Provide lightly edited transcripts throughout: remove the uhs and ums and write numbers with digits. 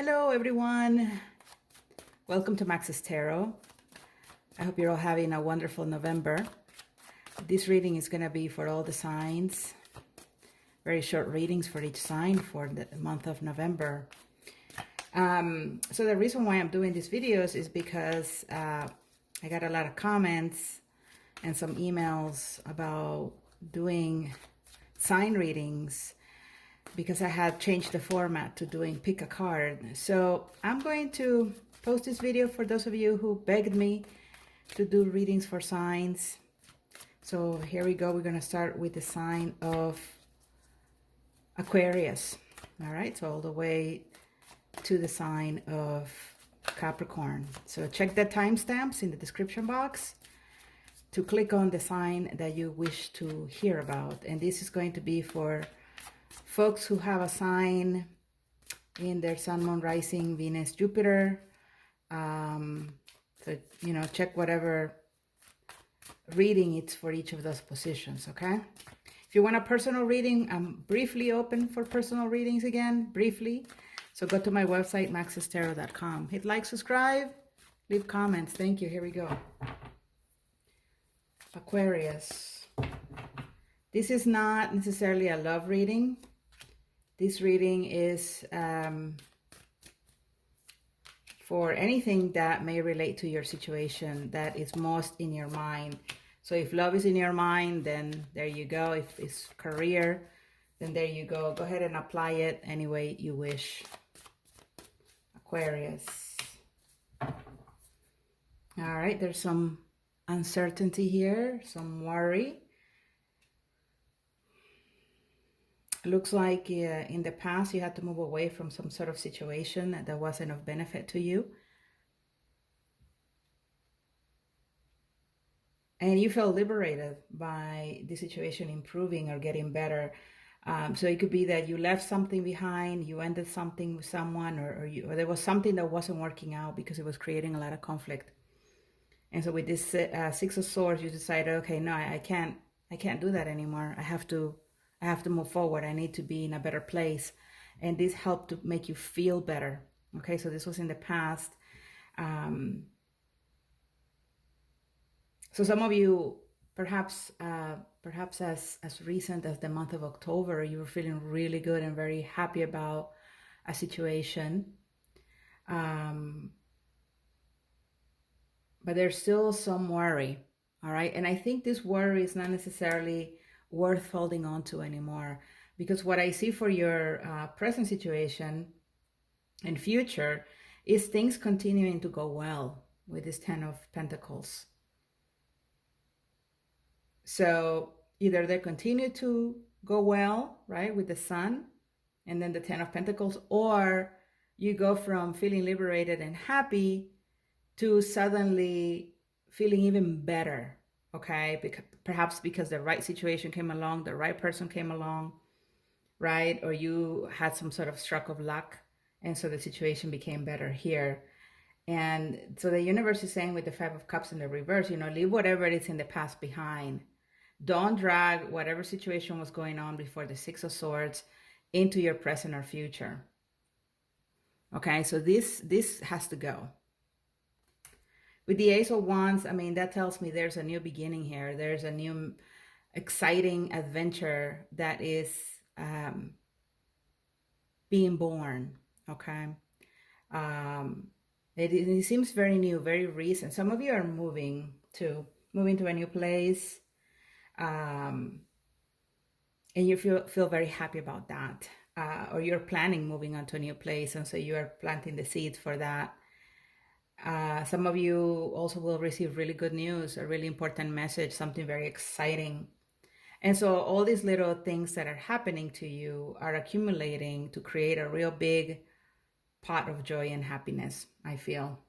Hello everyone, welcome to Max's Tarot. I hope you're all having a wonderful November. This reading is going to be for all the signs, very short readings for each sign for the month of November. So the reason why I'm doing these videos is because I got a lot of comments and some emails about doing sign readings because I had changed the format to doing pick a card. So I'm going to post this video for those of you who begged me to do readings for signs. So here we go. We're going to start with the sign of Aquarius. All right, so all the way to the sign of Capricorn. So check the timestamps in the description box to click on the sign that you wish to hear about. And this is going to be for folks who have a sign in their Sun, Moon, Rising, Venus, Jupiter. So, you know, check whatever reading it's for each of those positions, okay? If you want a personal reading, I'm briefly open for personal readings again, briefly. So go to my website, maxestarot.com. Hit like, subscribe, leave comments. Thank you. Here we go. Aquarius. This is not necessarily a love reading. This reading is for anything that may relate to your situation that is most in your mind. So if love is in your mind, then there you go. If it's career, then there you go. Go ahead and apply it any way you wish. Aquarius. All right, there's some uncertainty here, some worry. It looks like in the past you had to move away from some sort of situation that wasn't of benefit to you. And you felt liberated by the situation improving or getting better. So it could be that you left something behind, you ended something with someone, or there was something that wasn't working out because it was creating a lot of conflict. And so with this Six of Swords, you decided, okay, no, I can't do that anymore. I have to move forward. I need to be in a better place. And this helped to make you feel better. Okay, so this was in the past. So some of you, perhaps as recent as the month of October, you were feeling really good and very happy about a situation. But there's still some worry, all right? And I think this worry is not necessarily worth holding on to anymore, because what I see for your present situation and future is things continuing to go well with this Ten of Pentacles. So either they continue to go well, right, with the Sun and then the Ten of Pentacles, or you go from feeling liberated and happy to suddenly feeling even better, okay? Perhaps because the right situation came along, the right person came along, right? Or you had some sort of stroke of luck, and so the situation became better here. And so the universe is saying with the Five of Cups in the reverse, you know, leave whatever is in the past behind. Don't drag whatever situation was going on before the Six of Swords into your present or future. Okay, so this has to go. With the Ace of Wands, I mean, that tells me there's a new beginning here. There's a new exciting adventure that is being born, okay? It seems very new, very recent. Some of you are moving to a new place, and you feel very happy about that. Or you're planning moving on to a new place, and so you are planting the seeds for that. Some of you also will receive really good news, a really important message, something very exciting. And so all these little things that are happening to you are accumulating to create a real big pot of joy and happiness, I feel.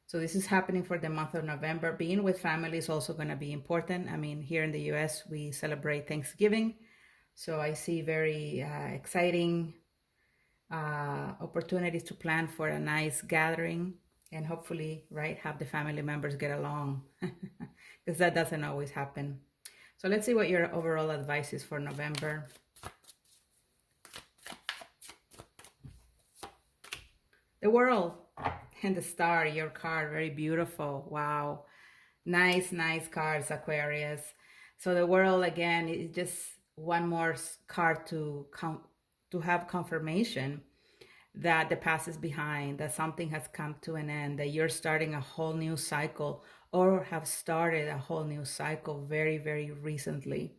So this is happening for the month of November. Being with family is also going to be important. I mean, here in the US, we celebrate Thanksgiving. So I see very exciting opportunities to plan for a nice gathering. And hopefully, right, have the family members get along, because that doesn't always happen. So let's see what your overall advice is for November. The World and the Star, your card, very beautiful. Wow. Nice, nice cards, Aquarius. So the World, again, is just one more card to have confirmation that the past is behind, that something has come to an end, that you're starting a whole new cycle or have started a whole new cycle very, very recently.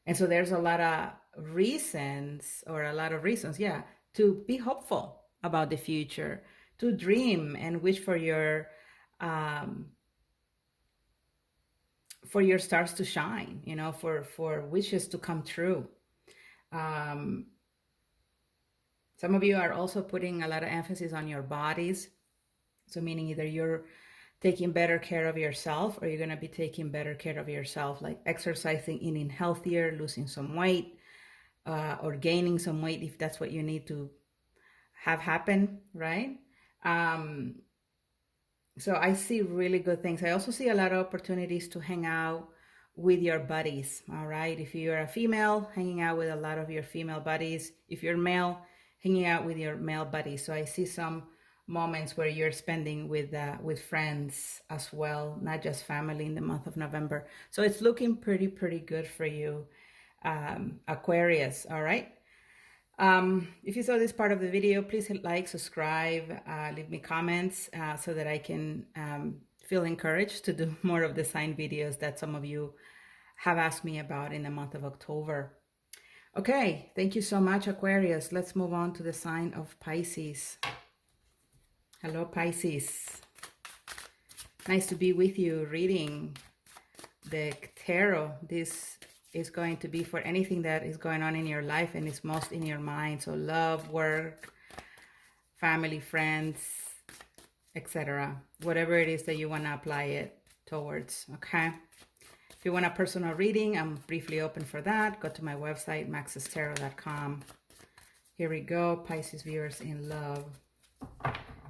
And so there's a lot of reasons, yeah, to be hopeful about the future, to dream and wish um, for your stars to shine, you know, for wishes to come true. Um, some of you are also putting a lot of emphasis on your bodies. So meaning either you're taking better care of yourself or you're going to be taking better care of yourself, like exercising, eating healthier, losing some weight, or gaining some weight if that's what you need to have happen, right? So I see really good things. I also see a lot of opportunities to hang out with your buddies, all right? If you're a female, hanging out with a lot of your female buddies. If you're male, hanging out with your male buddies. So I see some moments where you're spending with friends as well, not just family in the month of November. So it's looking pretty good for you, Aquarius, all right? If you saw this part of the video, please hit like, subscribe, leave me comments so that I can feel encouraged to do more of the sign videos that some of you have asked me about in the month of October. Okay, thank you so much, Aquarius. Let's move on to the sign of Pisces. Hello, Pisces. Nice to be with you reading the tarot. This is going to be for anything that is going on in your life and is most in your mind. So love, work, family, friends, etc. Whatever it is that you want to apply it towards, okay? If you want a personal reading, I'm briefly open for that. Go to my website, maxestarot.com. Here we go, Pisces viewers, in love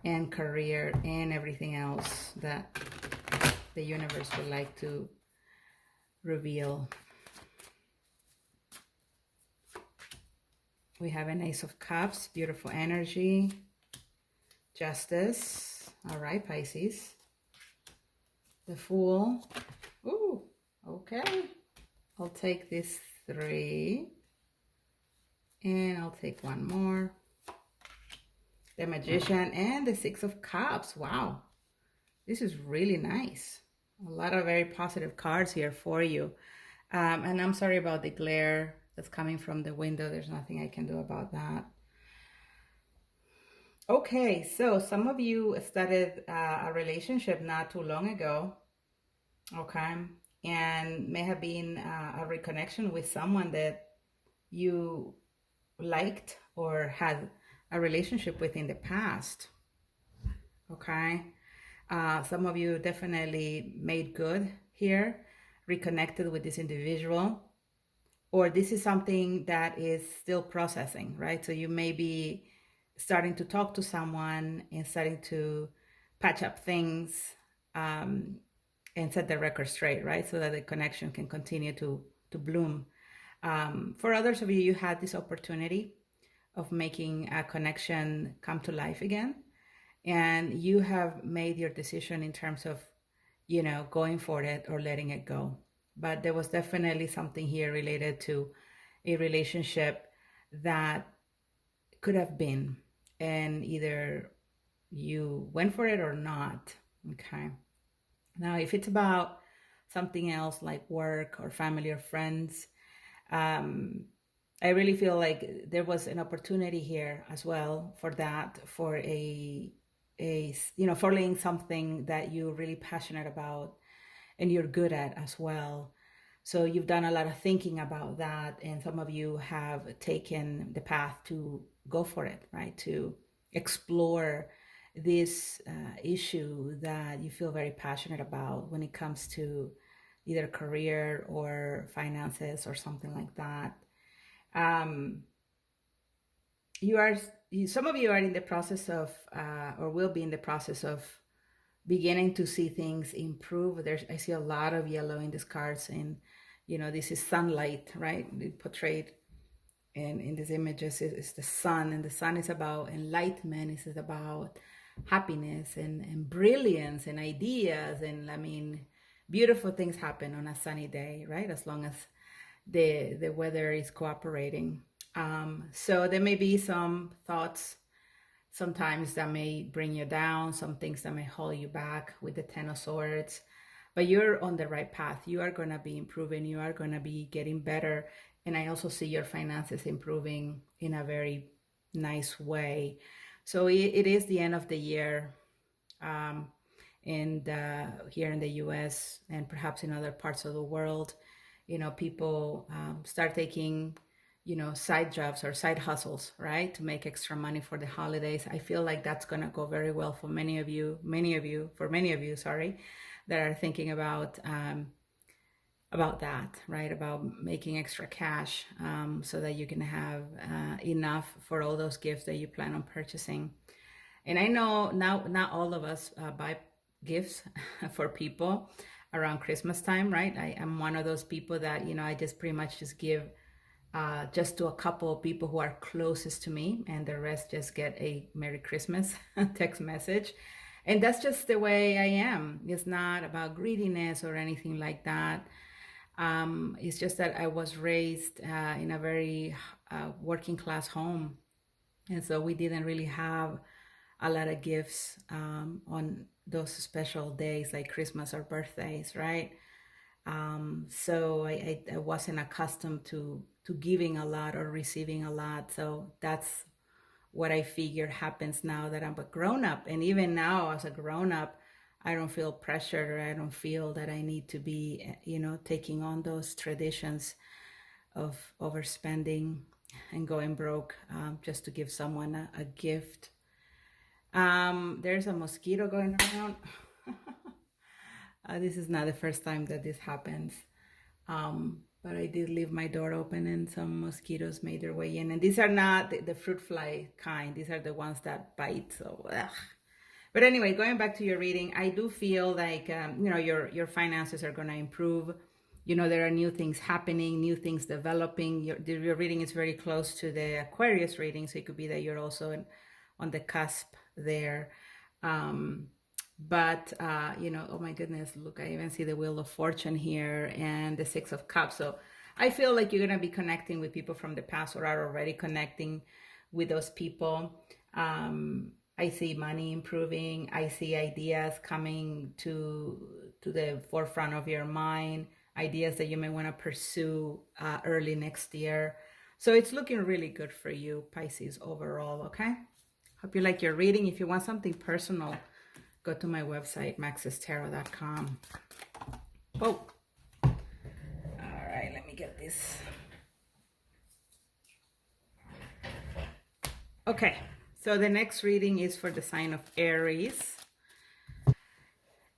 and career and everything else that the universe would like to reveal. We have an Ace of Cups, beautiful energy, Justice. All right, Pisces. The Fool. Ooh, okay. I'll take this 3. And I'll take one more. The Magician and the 6 of Cups. Wow. This is really nice. A lot of very positive cards here for you. And I'm sorry about the glare that's coming from the window. There's nothing I can do about that. Okay, so some of you started a relationship not too long ago, okay, and may have been a reconnection with someone that you liked or had a relationship with in the past, okay. Some of you definitely made good here, reconnected with this individual, or this is something that is still processing, right? So you may be starting to talk to someone and starting to patch up things and set the record straight, right? So that the connection can continue to bloom. For others of you, you had this opportunity of making a connection come to life again. And you have made your decision in terms of, you know, going for it or letting it go. But there was definitely something here related to a relationship that could have been, and either you went for it or not, okay? Now, if it's about something else like work or family or friends, I really feel like there was an opportunity here as well for that, for following something that you're really passionate about and you're good at as well. So you've done a lot of thinking about that, and some of you have taken the path to go for it, right? To explore this issue that you feel very passionate about when it comes to either career or finances or something like that. Some of you are in the process of, or will be in the process of, beginning to see things improve. I see a lot of yellow in these cards, and you know, this is sunlight, right? It portrayed And in these images is the sun, and the sun is about enlightenment. It's about happiness and brilliance and ideas. And I mean, beautiful things happen on a sunny day, right? As long as the weather is cooperating. So there may be some thoughts sometimes that may bring you down, some things that may hold you back with the Ten of Swords, but you're on the right path. You are going to be improving. You are going to be getting better. And I also see your finances improving in a very nice way. So it is the end of the year. And here in the US and perhaps in other parts of the world, you know, people start taking, you know, side jobs or side hustles, right, to make extra money for the holidays. I feel like that's going to go very well for many of you, sorry, that are thinking about that, right, about making extra cash so that you can have enough for all those gifts that you plan on purchasing. And I know now not all of us buy gifts for people around Christmas time, right? I am one of those people that, you know, I just pretty much just give just to a couple of people who are closest to me, and the rest just get a Merry Christmas text message. And that's just the way I am. It's not about greediness or anything like that. It's just that I was raised in a very working class home. And so we didn't really have a lot of gifts on those special days like Christmas or birthdays, right? So I wasn't accustomed to giving a lot or receiving a lot. So that's what I figure happens now that I'm a grown up. And even now as a grown up, I don't feel pressured, or I don't feel that I need to be, you know, taking on those traditions of overspending and going broke just to give someone a gift. There's a mosquito going around. This is not the first time that this happens. But I did leave my door open and some mosquitoes made their way in. And these are not the fruit fly kind. These are the ones that bite. So, ugh. But anyway, going back to your reading, I do feel like, you know, your finances are going to improve. You know, there are new things happening, new things developing. Your reading is very close to the Aquarius reading. So it could be that you're also on the cusp there. But, you know, oh my goodness, look, I even see the Wheel of Fortune here and the Six of Cups. So I feel like you're going to be connecting with people from the past, or are already connecting with those people. I see money improving. I see ideas coming to the forefront of your mind, ideas that you may want to pursue early next year. So it's looking really good for you, Pisces, overall, okay? Hope you like your reading. If you want something personal, go to my website, maxestarot.com. Oh, all right, let me get this. Okay, so the next reading is for the sign of Aries.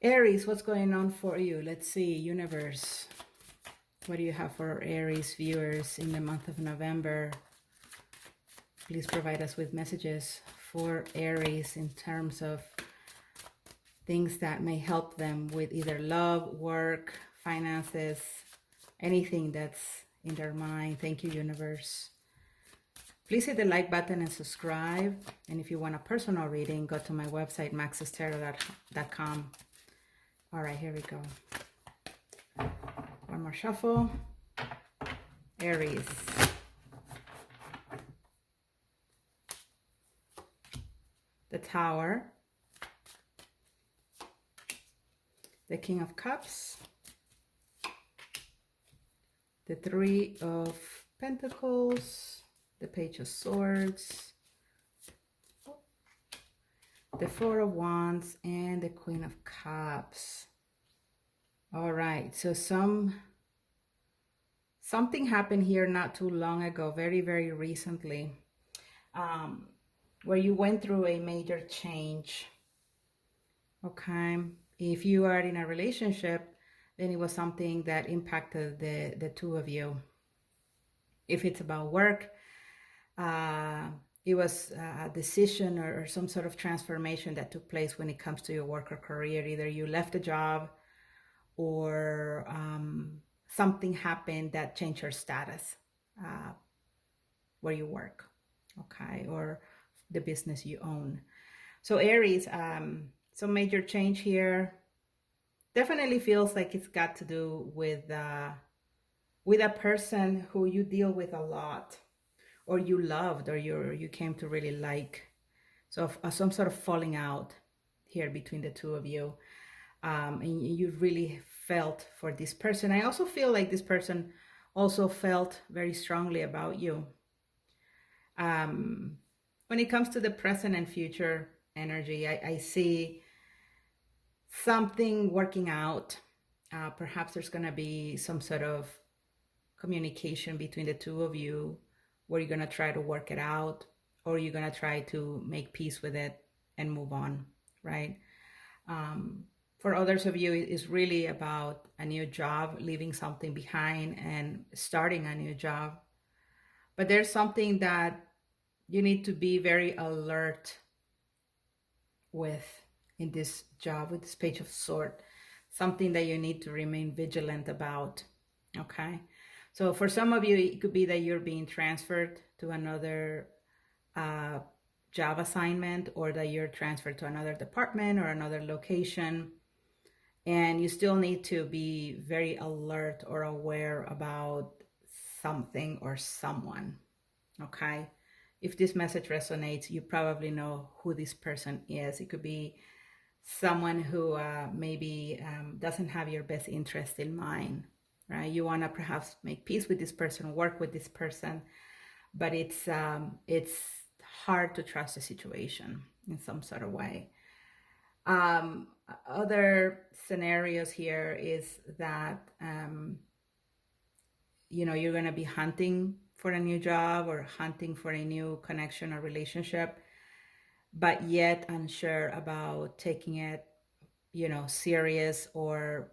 Aries, what's going on for you? Let's see, universe. What do you have for Aries viewers in the month of November? Please provide us with messages for Aries in terms of things that may help them with either love, work, finances, anything that's in their mind. Thank you, universe. Please hit the like button and subscribe. And if you want a personal reading, go to my website, maxestarot.com. All right, here we go. One more shuffle. Aries. The Tower. The King of Cups. The Three of Pentacles. The Page of Swords. The Four of Wands and the Queen of Cups. All right, so something happened here not too long ago, very, very recently, where you went through a major change. Okay, if you are in a relationship, then it was something that impacted the two of you. If it's about work, it was a decision or some sort of transformation that took place when it comes to your work or career. Either you left a job or something happened that changed your status. where you work, okay, or the business you own. So Aries, some major change here. Definitely feels like it's got to do with a person who you deal with a lot, or you loved, or you came to really like. So some sort of falling out here between the two of you, and you really felt for this person. I also feel like this person also felt very strongly about you. When it comes to the present and future energy, I see something working out. Perhaps there's going to be some sort of communication between the two of you where you're going to try to work it out, or you're going to try to make peace with it and move on, right? For others of you, it's really about a new job, leaving something behind and starting a new job. But there's something that you need to be very alert with in this job, with this Page of Swords, something that you need to remain vigilant about, okay? So for some of you, it could be that you're being transferred to another job assignment, or that you're transferred to another department or another location, and you still need to be very alert or aware about something or someone, okay? If this message resonates, you probably know who this person is. It could be someone who maybe doesn't have your best interest in mind, right? You want to perhaps make peace with this person, work with this person, but it's hard to trust the situation in some sort of way. Other scenarios here is that you're going to be hunting for a new job or hunting for a new connection or relationship, but yet unsure about taking it, serious, or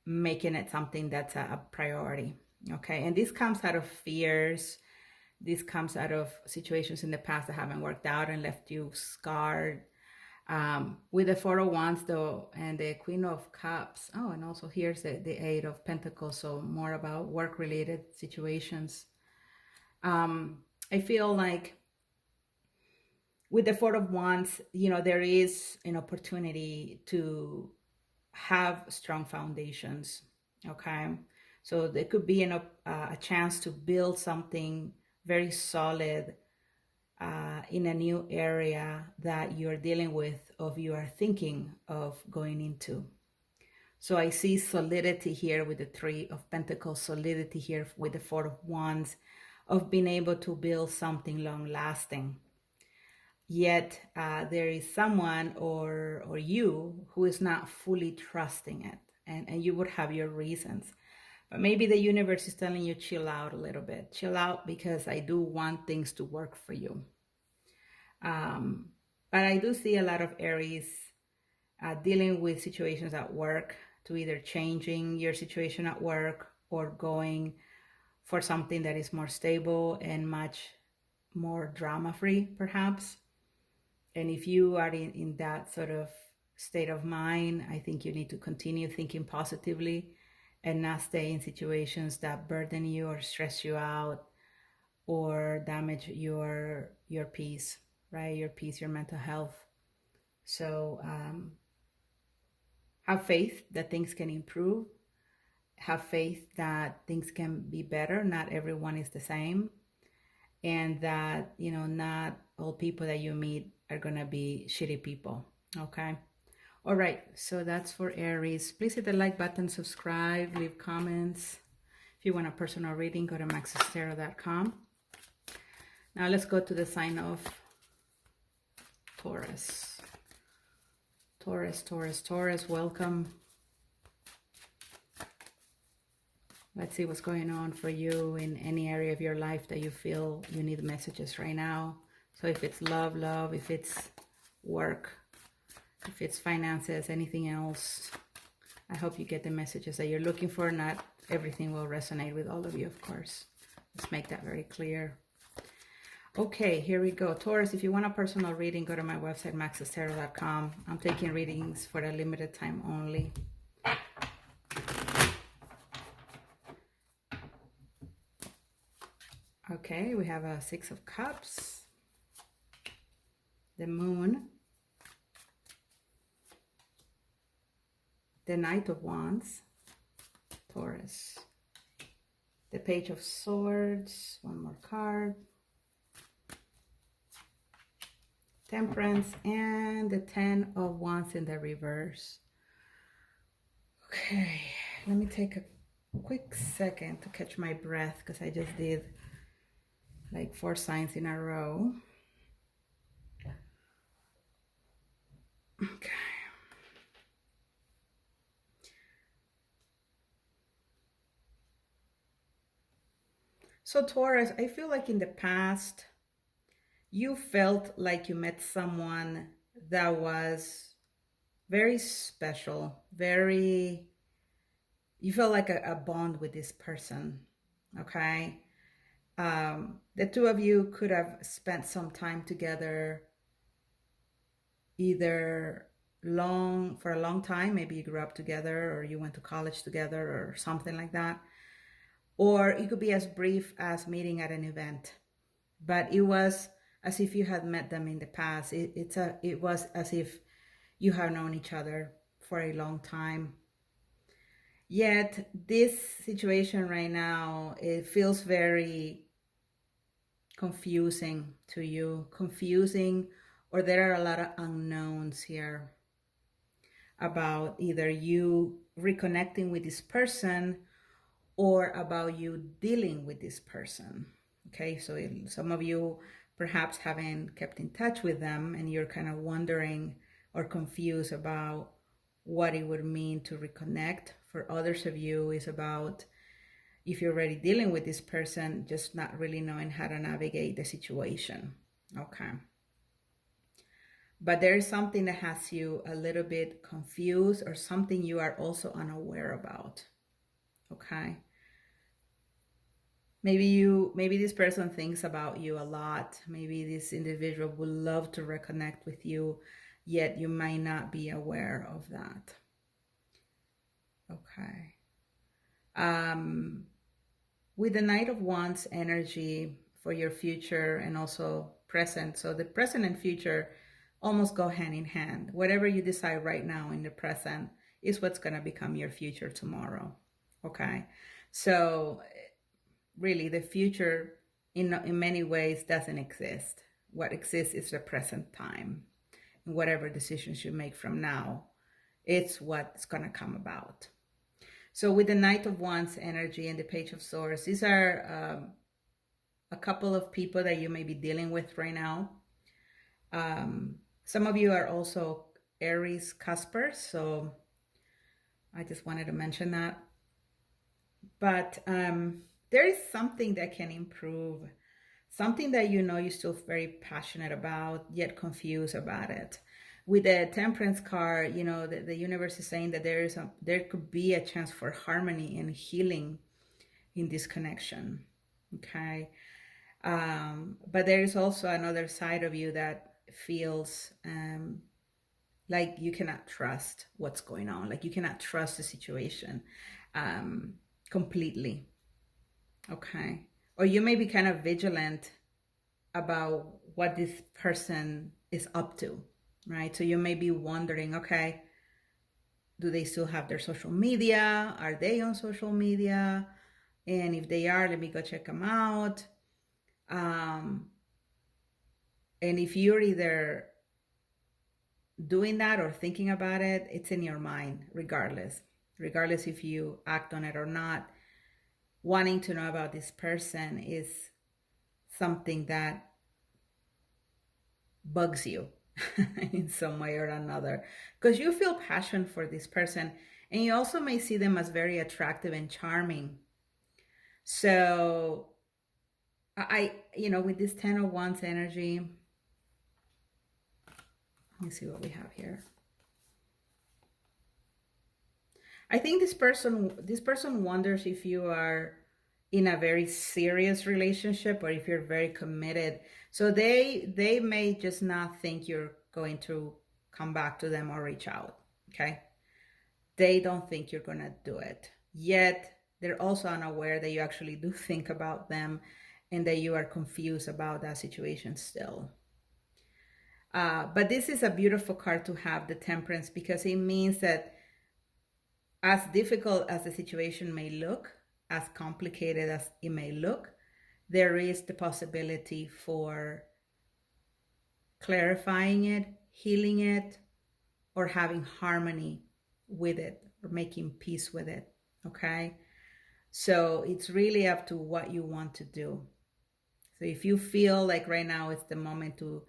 making it something that's a priority, okay? And this comes out of fears. This comes out of situations in the past that haven't worked out and left you scarred. With the Four of Wands, though, and the Queen of Cups. Oh, and also here's the Eight of Pentacles, so more about work-related situations. I feel like with the Four of Wands, there is an opportunity to have strong foundations, okay? So there could be a chance to build something very solid in a new area that you're dealing with, or you are thinking of going into. So I see solidity here with the Three of Pentacles, solidity here with the Four of Wands, of being able to build something long-lasting. Yet there is someone or you who is not fully trusting it, and you would have your reasons. But maybe the universe is telling you, chill out a little bit. Chill out, because I do want things to work for you. But I do see a lot of Aries dealing with situations at work, to either changing your situation at work or going for something that is more stable and much more drama-free, perhaps. And if you are in that sort of state of mind, I think you need to continue thinking positively and not stay in situations that burden you or stress you out or damage your peace, right? Your peace, your mental health. So have faith that things can improve. Have faith that things can be better. Not everyone is the same. And that, not all people that you meet are going to be shitty people, okay? All right, so that's for Aries. Please hit the like button, subscribe, leave comments. If you want a personal reading, go to maxestarot.com. Now let's go to the sign of Taurus. Taurus, welcome. Let's see what's going on for you in any area of your life that you feel you need messages right now. So if it's love, if it's work, if it's finances, anything else, I hope you get the messages that you're looking for. Not everything will resonate with all of you, of course. Let's make that very clear. Okay, here we go. Taurus, if you want a personal reading, go to my website, maxestarot.com. I'm taking readings for a limited time only. Okay, we have a Six of Cups, the Moon, the Knight of Wands, Taurus, the Page of Swords, one more card, Temperance, and the Ten of Wands in the reverse. Okay, let me take a quick second to catch my breath because I just did like 4 signs in a row. Okay. So Taurus, I feel like in the past, you felt like you met someone that was very special, you felt like a bond with this person, okay? The two of you could have spent some time together, either for a long time, maybe you grew up together or you went to college together or something like that. Or it could be as brief as meeting at an event, but it was as if you had met them in the past. It was as if you have known each other for a long time. Yet this situation right now, it feels very confusing to you, or there are a lot of unknowns here about either you reconnecting with this person or about you dealing with this person. Okay, so some of you perhaps haven't kept in touch with them and you're kind of wondering or confused about what it would mean to reconnect. For others of you, is about, if you're already dealing with this person, just not really knowing how to navigate the situation. Okay. But there is something that has you a little bit confused, or something you are also unaware about. Okay. Maybe this person thinks about you a lot. Maybe this individual would love to reconnect with you, yet you might not be aware of that. Okay. With the Knight of Wands energy for your future and also present. So the present and future almost go hand in hand. Whatever you decide right now in the present is what's going to become your future tomorrow. Okay. So really the future in many ways doesn't exist. What exists is the present time. And whatever decisions you make from now, it's what's going to come about. So with the Knight of Wands energy and the Page of Swords, these are a couple of people that you may be dealing with right now. Some of you are also Aries cuspers, so I just wanted to mention that. But there is something that can improve, something that you're still very passionate about, yet confused about it. With the Temperance card, the universe is saying that there could be a chance for harmony and healing in this connection. Okay. But there is also another side of you that feels like you cannot trust what's going on, like you cannot trust the situation completely. Okay. Or you may be kind of vigilant about what this person is up to, right? So you may be wondering, okay, do they still have their social media? Are they on social media? And if they are, let me go check them out. And if you're either doing that or thinking about it, it's in your mind, regardless if you act on it or not. Wanting to know about this person is something that bugs you in some way or another, because you feel passion for this person, and you also may see them as very attractive and charming. So with this 10 of Wands energy, let me see what we have here. I think this person wonders if you are in a very serious relationship or if you're very committed. So they may just not think you're going to come back to them or reach out. Okay. They don't think you're going to do it. Yet they're also unaware that you actually do think about them and that you are confused about that situation still. But this is a beautiful card to have, the Temperance, because it means that as difficult as the situation may look, as complicated as it may look, there is the possibility for clarifying it, healing it, or having harmony with it, or making peace with it, okay? So it's really up to what you want to do. So if you feel like right now it's the moment to,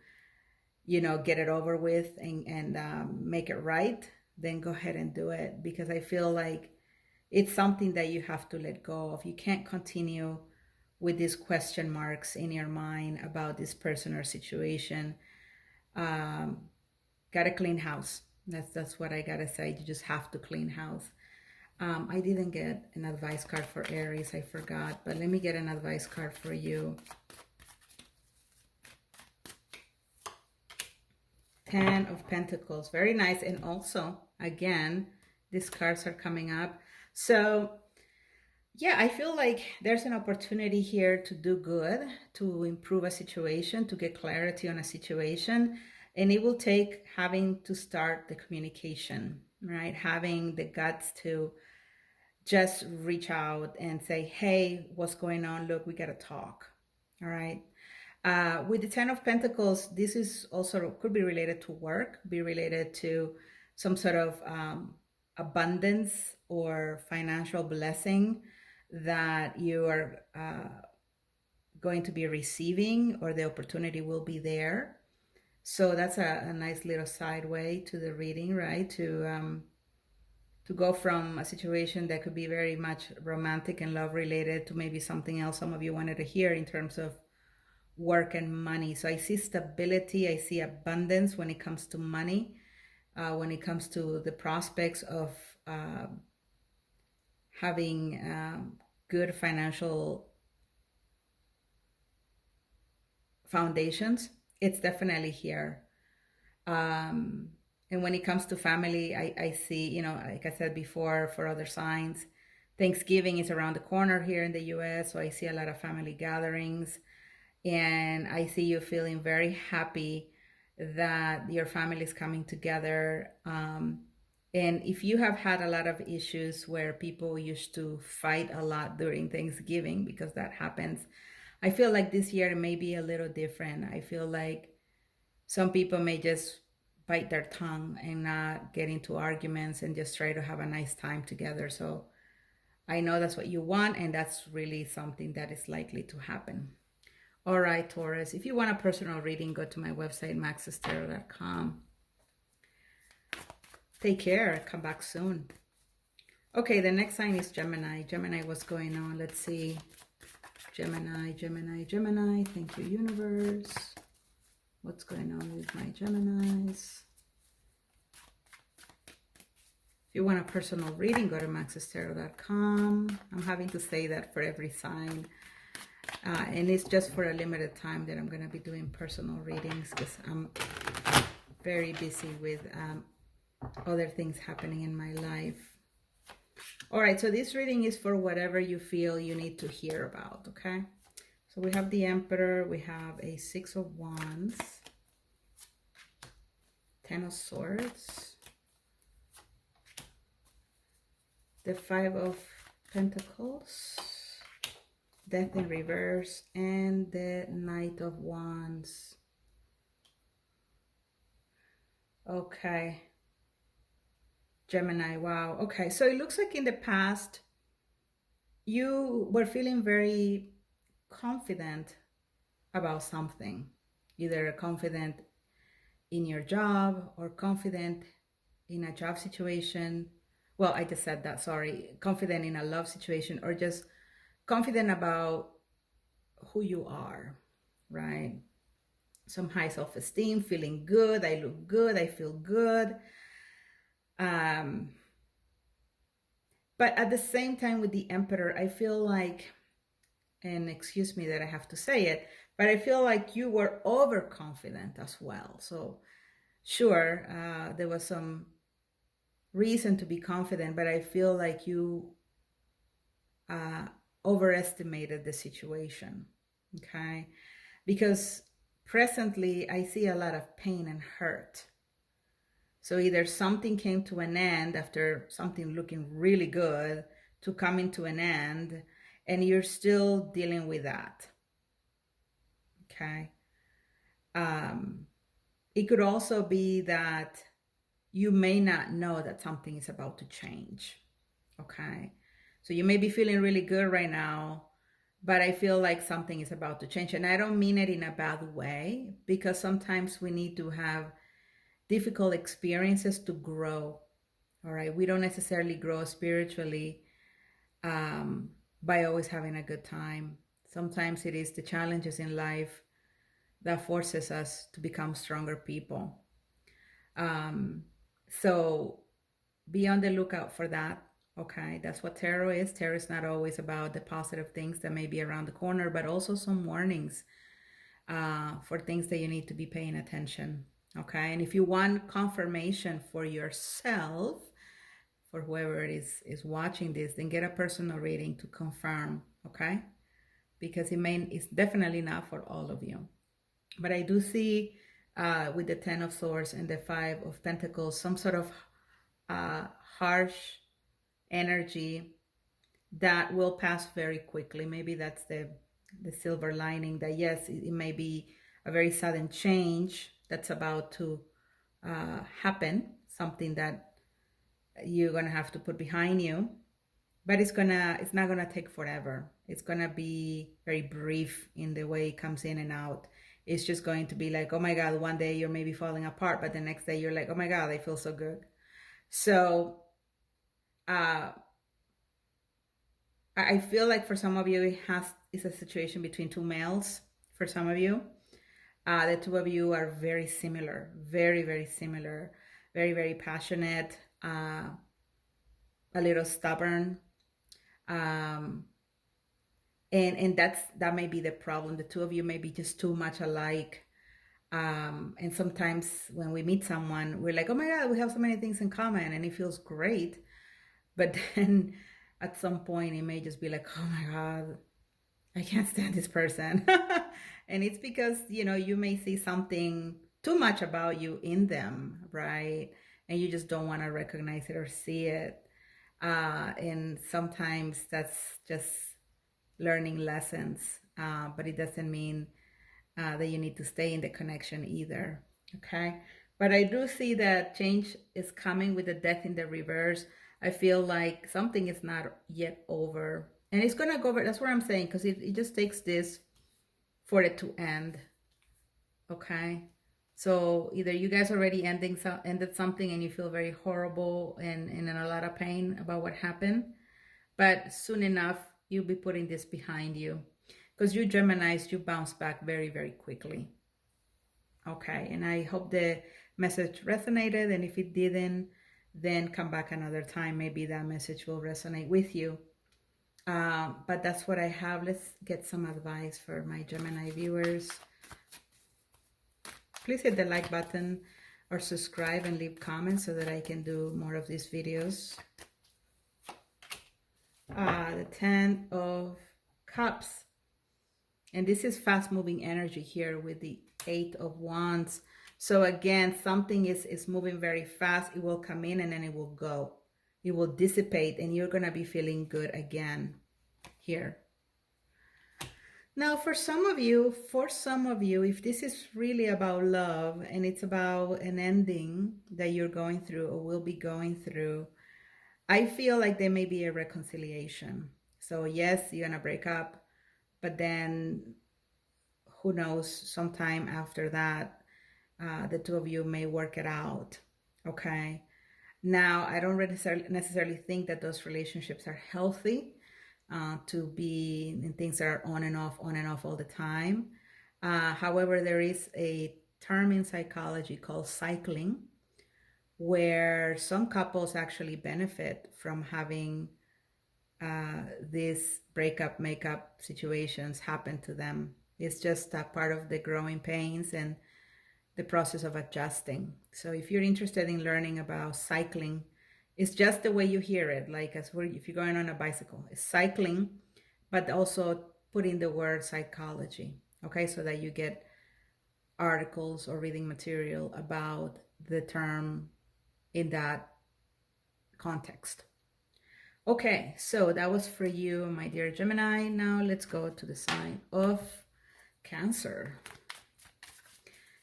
get it over with and make it right, then go ahead and do it, because I feel like it's something that you have to let go of. You can't continue with these question marks in your mind about this person or situation. Gotta clean house. That's what I gotta say. You just have to clean house. I didn't get an advice card for Aries. I forgot, but let me get an advice card for you. 10 of Pentacles. Very nice. And also, again, these cards are coming up. So, yeah, I feel like there's an opportunity here to do good, to improve a situation, to get clarity on a situation. And it will take having to start the communication, right? Having the guts to just reach out and say, hey, what's going on? Look, we got to talk. All right. With the 10 of Pentacles, this is also could be related to work, be related to some sort of abundance or financial blessing that you are going to be receiving, or the opportunity will be there. So that's a nice little side way to the reading, right? To go from a situation that could be very much romantic and love related to maybe something else some of you wanted to hear in terms of work and money. So I see stability, I see abundance when it comes to money, when it comes to the prospects of having good financial foundations. It's definitely here. And when it comes to family, I see, like I said before, for other signs, Thanksgiving is around the corner here in the US. So I see a lot of family gatherings. And I see you feeling very happy that your family is coming together. And if you have had a lot of issues where people used to fight a lot during Thanksgiving, because that happens, I feel like this year may be a little different. I feel like some people may just bite their tongue and not get into arguments and just try to have a nice time together. So I know that's what you want, and that's really something that is likely to happen. All right, Taurus, if you want a personal reading, go to my website, maxestarot.com. Take care. Come back soon. Okay, the next sign is Gemini. Gemini, what's going on? Let's see. Gemini, Gemini, Gemini. Thank you, universe. What's going on with my Geminis? If you want a personal reading, go to maxestarot.com. I'm having to say that for every sign. And it's just for a limited time that I'm going to be doing personal readings, because I'm very busy with other things happening in my life. All right, so this reading is for whatever you feel you need to hear about, okay? So we have the Emperor, we have a 6 of Wands, 10 of Swords, the 5 of Pentacles, Death in reverse, and the Knight of Wands. Okay. Gemini, wow. Okay, so it looks like in the past, you were feeling very confident about something. Either confident in your job or confident in a job situation. Well, I just said that, sorry. Confident in a love situation, or just confident about who you are, right? Some high self-esteem, feeling good, I look good, I feel good. But at the same time with the Emperor, I feel like, and excuse me that I have to say it, but I feel like you were overconfident as well. So sure, there was some reason to be confident, but I feel like you overestimated the situation, okay? Because presently I see a lot of pain and hurt. So either something came to an end after something looking really good to coming to an end, and you're still dealing with that, okay? It could also be that you may not know that something is about to change, okay? So you may be feeling really good right now, but I feel like something is about to change. And I don't mean it in a bad way, because sometimes we need to have difficult experiences to grow, all right? We don't necessarily grow spiritually by always having a good time. Sometimes it is the challenges in life that forces us to become stronger people. So be on the lookout for that. Okay, that's what tarot is. Tarot is not always about the positive things that may be around the corner, but also some warnings for things that you need to be paying attention. Okay, and if you want confirmation for yourself, for whoever it is watching this, then get a personal reading to confirm. Okay, because it's definitely not for all of you. But I do see with the Ten of Swords and the Five of Pentacles some sort of harsh energy that will pass very quickly. Maybe that's the silver lining, that yes, it may be a very sudden change that's about to happen, something that you're gonna have to put behind you, but it's not gonna take forever. It's gonna be very brief in the way it comes in and out. It's just going to be like, oh my God, one day you're maybe falling apart, but the next day you're like, oh my God, I feel so good. So I feel like for some of you, it's a situation between two males. For some of you, the two of you are very similar, very, very similar, very, very passionate, a little stubborn. And that may be the problem. The two of you may be just too much alike. And sometimes when we meet someone, we're like, oh my God, we have so many things in common, and it feels great. But then at some point, it may just be like, oh my God, I can't stand this person. And it's because, you may see something too much about you in them, right? And you just don't want to recognize it or see it. And sometimes that's just learning lessons, but it doesn't mean that you need to stay in the connection either, okay? But I do see that change is coming with the Death in the reverse. I feel like something is not yet over, and it's gonna go over. That's what I'm saying, because it just takes this for it to end, okay? So either you guys already ended something and you feel very horrible and in a lot of pain about what happened, but soon enough you'll be putting this behind you, because you Geminis, you bounce back very, very quickly. Okay, and I hope the message resonated, and if it didn't, then come back another time. Maybe that message will resonate with you. But that's what I have. Let's get some advice for my Gemini viewers. Please hit the like button or subscribe and leave comments so that I can do more of these videos. The Ten of Cups. And this is fast-moving energy here with the Eight of Wands. So again, something is moving very fast. It will come in and then it will go. It will dissipate and you're going to be feeling good again here. Now, for some of you, if this is really about love and it's about an ending that you're going through or will be going through, I feel like there may be a reconciliation. So yes, you're going to break up, but then who knows, sometime after that, the two of you may work it out, okay? Now, I don't necessarily think that those relationships are healthy, to be in things that are on and off all the time. However, there is a term in psychology called cycling, where some couples actually benefit from having these breakup, makeup situations happen to them. It's just a part of the growing pains and the process of adjusting. So if you're interested in learning about cycling, it's just the way you hear it, like if you're going on a bicycle, it's cycling, but also put in the word psychology, okay, so that you get articles or reading material about the term in that context. Okay, so that was for you, my dear Gemini. Now let's go to the sign of Cancer.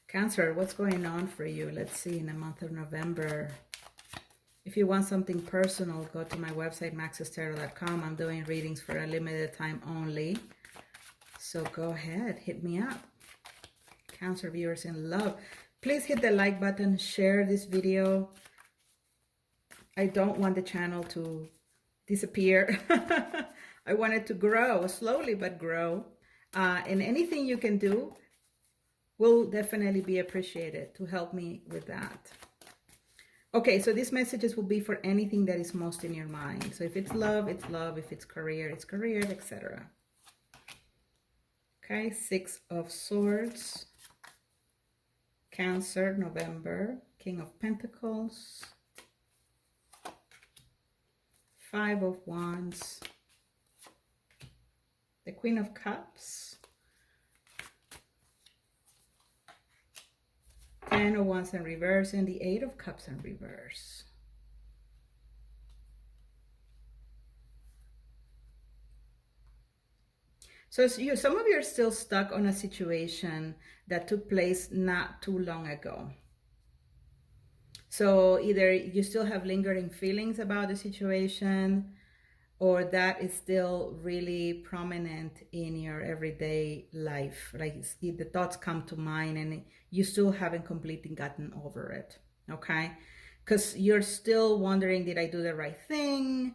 Cancer, what's going on for you? Let's see, in the month of November. If you want something personal, go to my website, maxestarot.com. I'm doing readings for a limited time only. So go ahead, hit me up. Cancer viewers in love, please hit the like button, share this video. I don't want the channel to disappear. I want it to grow, slowly but grow. And anything you can do will definitely be appreciated to help me with that. Okay, so these messages will be for anything that is most in your mind. So if it's love, it's love. If it's career, etc. Okay, 6 of Swords. Cancer, November. King of Pentacles. 5 of Wands. The Queen of Cups. 10 of Wands in reverse, and the 8 of Cups in reverse. So some of you are still stuck on a situation that took place not too long ago. So either you still have lingering feelings about the situation, or that is still really prominent in your everyday life. Like the thoughts come to mind and you still haven't completely gotten over it, okay? Because you're still wondering, did I do the right thing?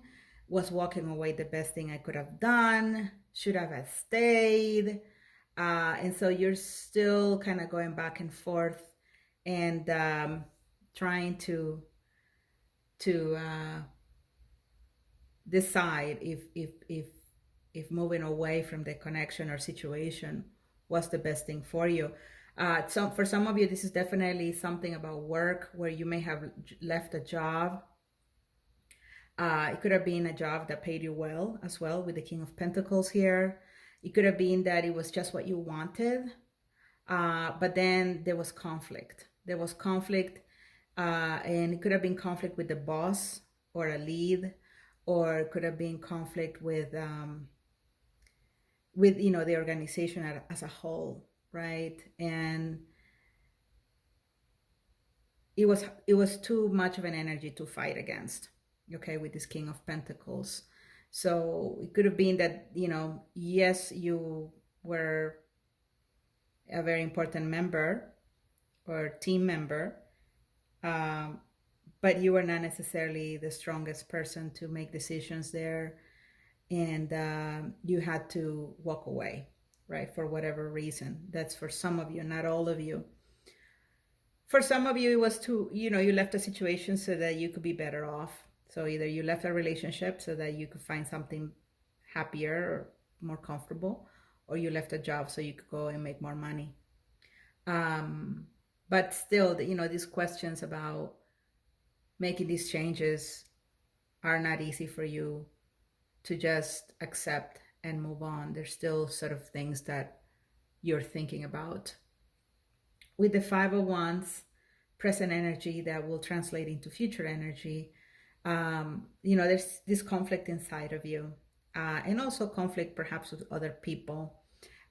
Was walking away the best thing I could have done? Should I have stayed? And so you're still kind of going back and forth and trying to decide if moving away from the connection or situation was the best thing for you. So for some of you, this is definitely something about work where you may have left a job. It could have been a job that paid you well as well, with the King of Pentacles here. It could have been that it was just what you wanted, but then there was conflict. There was conflict, and it could have been conflict with the boss or a lead, or it could have been conflict with you know, the organization as a whole, right? And it was too much of an energy to fight against, okay, with this King of Pentacles. So it could have been that, you know, yes, you were a very important member or team member, but you were not necessarily the strongest person to make decisions there, and you had to walk away, right, for whatever reason. That's for some of you, not all of you. For some of you, it was to, you know, you left a situation so that you could be better off. So either you left a relationship so that you could find something happier or more comfortable, or you left a job so you could go and make more money. But still, you know, these questions about making these changes are not easy for you to just accept and move on. There's still sort of things that you're thinking about. With the 5 of Wands, present energy that will translate into future energy, you know, there's this conflict inside of you, and also conflict perhaps with other people.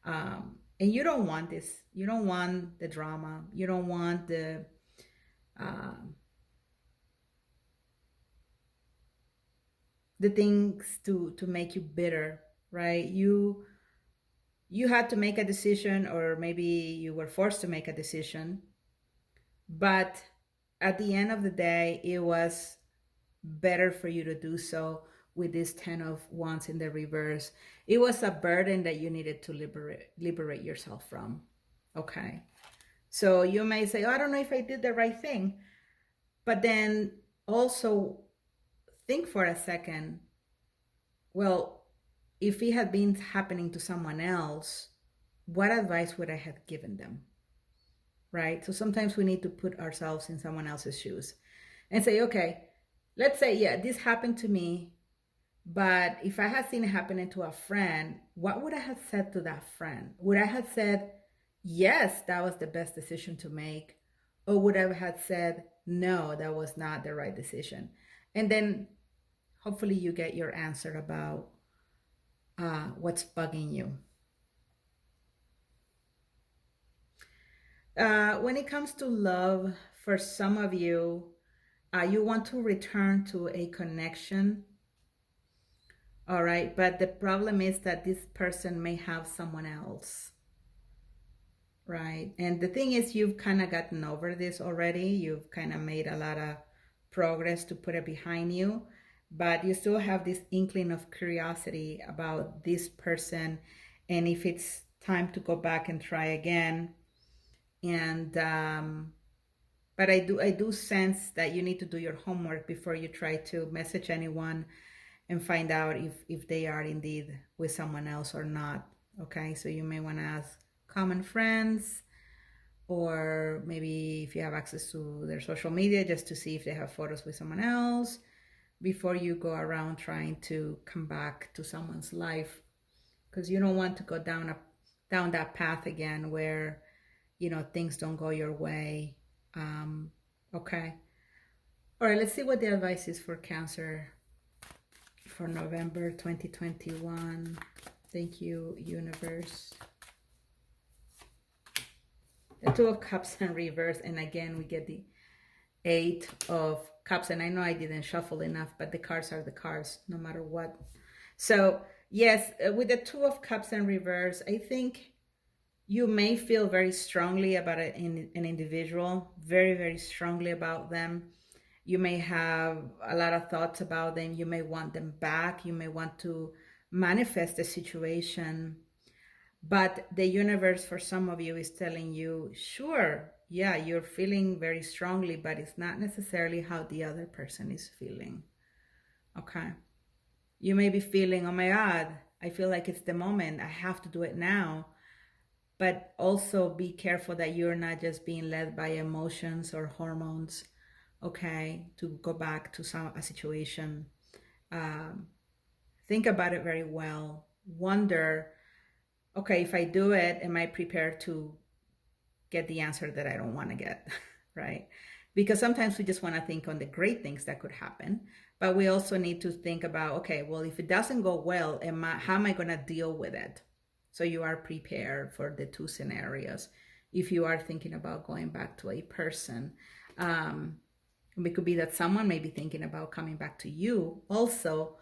And you don't want this. You don't want the drama. You don't want the things to make you bitter, right? You had to make a decision, or maybe you were forced to make a decision, but at the end of the day, it was better for you to do so with this 10 of Wands in the reverse. It was a burden that you needed to liberate yourself from, okay? So you may say, oh, I don't know if I did the right thing, but then also think for a second, well, if it had been happening to someone else, what advice would I have given them, right? So sometimes we need to put ourselves in someone else's shoes and say, okay, let's say, yeah, this happened to me, But if I had seen it happening to a friend, what would I have said to that friend? Would I have said, yes, that was the best decision to make? Or would I have said, no, that was not the right decision? And then hopefully you get your answer about what's bugging you. When it comes to love, for some of you, you want to return to a connection. All right. But the problem is that this person may have someone else. Right. And the thing is, you've kind of gotten over this already. You've kind of made a lot of progress to put it behind you. But you still have this inkling of curiosity about this person. And if it's time to go back and try again. And but I do sense that you need to do your homework before you try to message anyone and find out if they are indeed with someone else or not. Okay, so you may want to ask common friends, or maybe if you have access to their social media, just to see if they have photos with someone else before you go around trying to come back to someone's life, because you don't want to go down that path again where, you know, things don't go your way. Okay. All right, let's see what the advice is for Cancer for November 2021. Thank you, universe. The Two of Cups in reverse, and again we get the Eight of Cups, and I know I didn't shuffle enough, but the cards are the cards no matter what. So yes, with the Two of Cups in reverse, I think you may feel very strongly about an individual, very, very strongly about them. You may have a lot of thoughts about them. You may want them back. You may want to manifest the situation. But the universe, for some of you, is telling you, sure, yeah, you're feeling very strongly, but it's not necessarily how the other person is feeling. Okay. You may be feeling, oh my God, I feel like it's the moment. I have to do it now. But also be careful that you're not just being led by emotions or hormones, okay, to go back to a situation. Think about it very well. Wonder, okay, if I do it, am I prepared to get the answer that I don't want to get, right? Because sometimes we just want to think on the great things that could happen, but we also need to think about, okay, well, if it doesn't go well, how am I going to deal with it? So you are prepared for the two scenarios. If you are thinking about going back to a person, it could be that someone may be thinking about coming back to you also,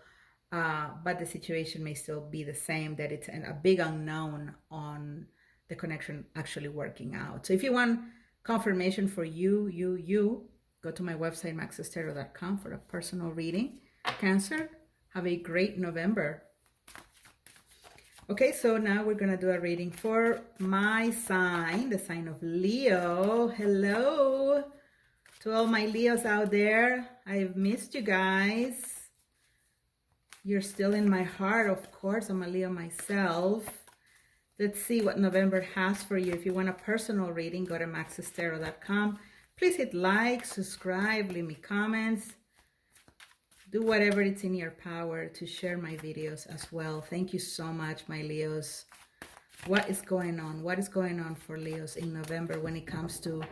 but the situation may still be the same, that it's a big unknown on the connection actually working out. So if you want confirmation for you, go to my website, maxestero.com, for a personal reading. Cancer, have a great November. Okay, so now we're going to do a reading for my sign, the sign of Leo. Hello to all my Leos out there. I've missed you guys. You're still in my heart, of course. I'm a Leo myself. Let's see what November has for you. If you want a personal reading, go to maxestero.com. Please hit like, subscribe, leave me comments. Do whatever it's in your power to share my videos as well. Thank you so much, my Leos. What is going on? What is going on for Leos in November when it comes to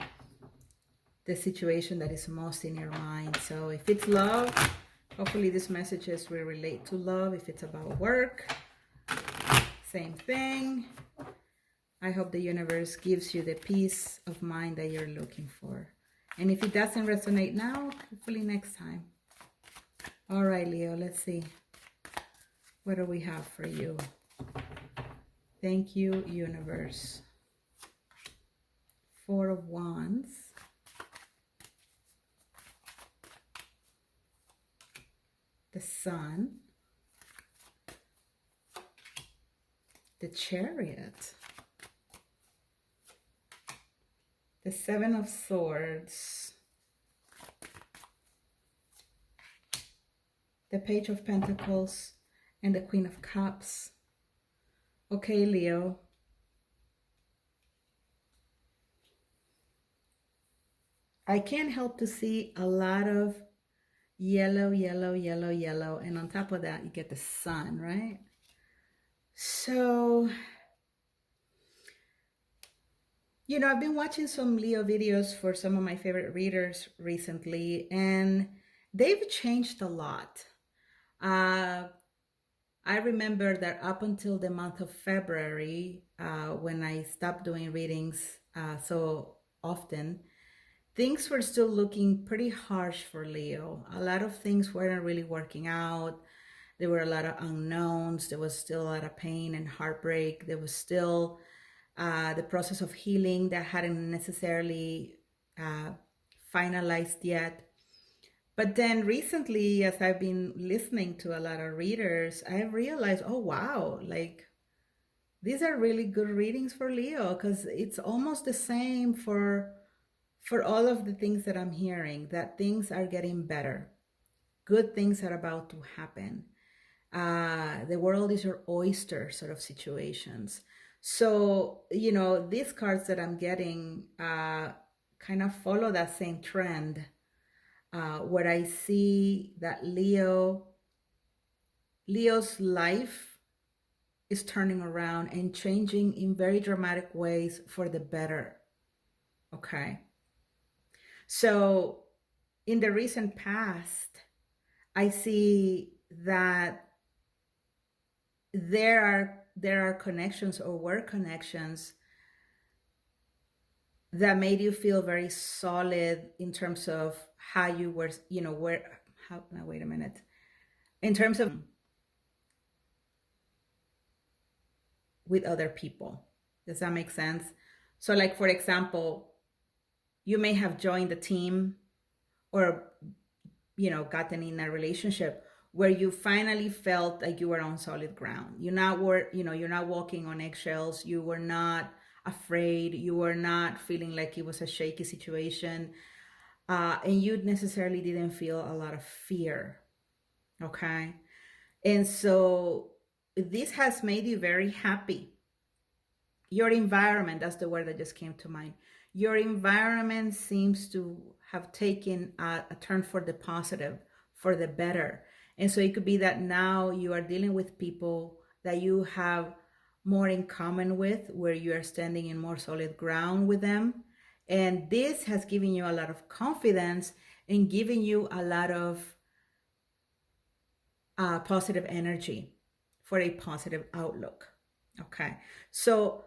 the situation that is most in your mind? So if it's love, hopefully these messages will relate to love. If it's about work, same thing. I hope the universe gives you the peace of mind that you're looking for. And if it doesn't resonate now, hopefully next time. All right, Leo, let's see. What do we have for you? Thank you, universe. Four of Wands. The Sun. The Chariot. The Seven of Swords. The Page of Pentacles and the Queen of Cups. Okay, Leo. I can't help to see a lot of yellow, yellow, yellow, yellow. And on top of that, you get the sun, right? So, you know, I've been watching some Leo videos for some of my favorite readers recently, and they've changed a lot. Uh, I remember that up until the month of February, when I stopped doing readings so often, things were still looking pretty harsh for Leo. A lot of things weren't really working out. There were a lot of unknowns. There was still a lot of pain and heartbreak. There was still the process of healing that hadn't necessarily uh, finalized yet. But then recently, as I've been listening to a lot of readers, I realized, oh wow, like these are really good readings for Leo, because it's almost the same for all of the things that I'm hearing, that things are getting better. Good things are about to happen. The world is your oyster sort of situations. So, you know, these cards that I'm getting kind of follow that same trend, where I see that Leo's life is turning around and changing in very dramatic ways for the better. Okay. So in the recent past, I see that there are connections, or were connections, that made you feel very solid in terms of how you were, you know, where, how, now wait a minute, in terms of with other people. Does that make sense? So like, for example, you may have joined the team, or, you know, gotten in a relationship where you finally felt like you were on solid ground. You're not walking on eggshells. You were not afraid. You were not feeling like it was a shaky situation. And you necessarily didn't feel a lot of fear. Okay. And so this has made you very happy. Your environment, that's the word that just came to mind. Your environment seems to have taken a turn for the positive, for the better. And so it could be that now you are dealing with people that you have more in common with, where you are standing in more solid ground with them. And this has given you a lot of confidence and giving you a lot of positive energy for a positive outlook. Okay. So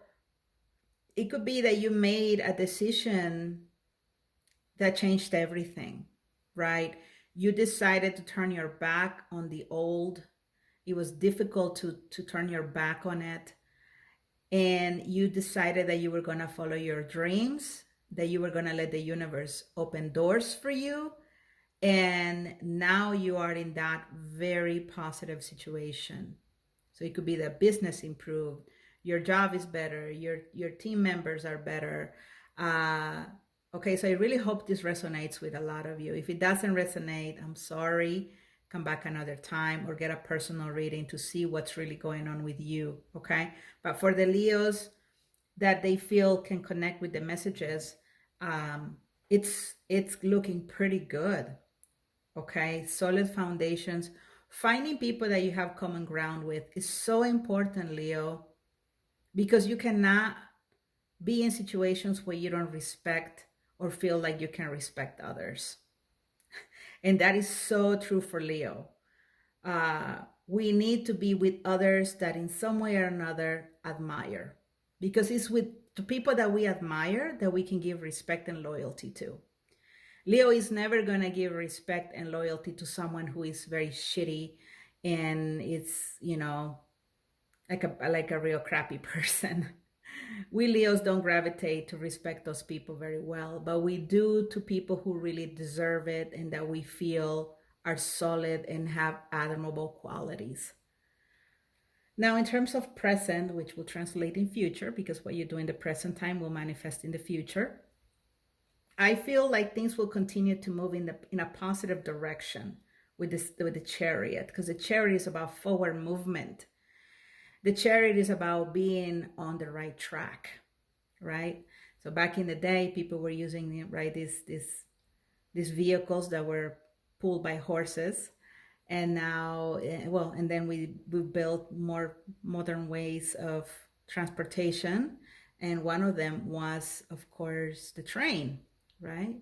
it could be that you made a decision that changed everything, right? You decided to turn your back on the old. It was difficult to turn your back on it. And you decided that you were going to follow your dreams, that you were going to let the universe open doors for you. And now you are in that very positive situation. So it could be that business improved, your job is better, your team members are better. Okay, so I really hope this resonates with a lot of you. If it doesn't resonate, I'm sorry. Come back another time, or get a personal reading to see what's really going on with you. Okay, but for the Leos that they feel can connect with the messages, it's looking pretty good. Okay, solid foundations. Finding people that you have common ground with is so important, Leo, because you cannot be in situations where you don't respect or feel like you can respect others. And that is so true for Leo. We need to be with others that in some way or another admire, because it's with the people that we admire that we can give respect and loyalty to. Leo is never going to give respect and loyalty to someone who is very shitty and it's, you know, like a real crappy person. We Leos don't gravitate to respect those people very well, but we do to people who really deserve it and that we feel are solid and have admirable qualities. Now, in terms of present, which will translate in future, because what you do in the present time will manifest in the future, I feel like things will continue to move in a positive direction with the Chariot, because the Chariot is about forward movement. The Chariot is about being on the right track, right? So back in the day, people were using, right, these vehicles that were pulled by horses. And now, well, and then we built more modern ways of transportation. And one of them was, of course, the train, right?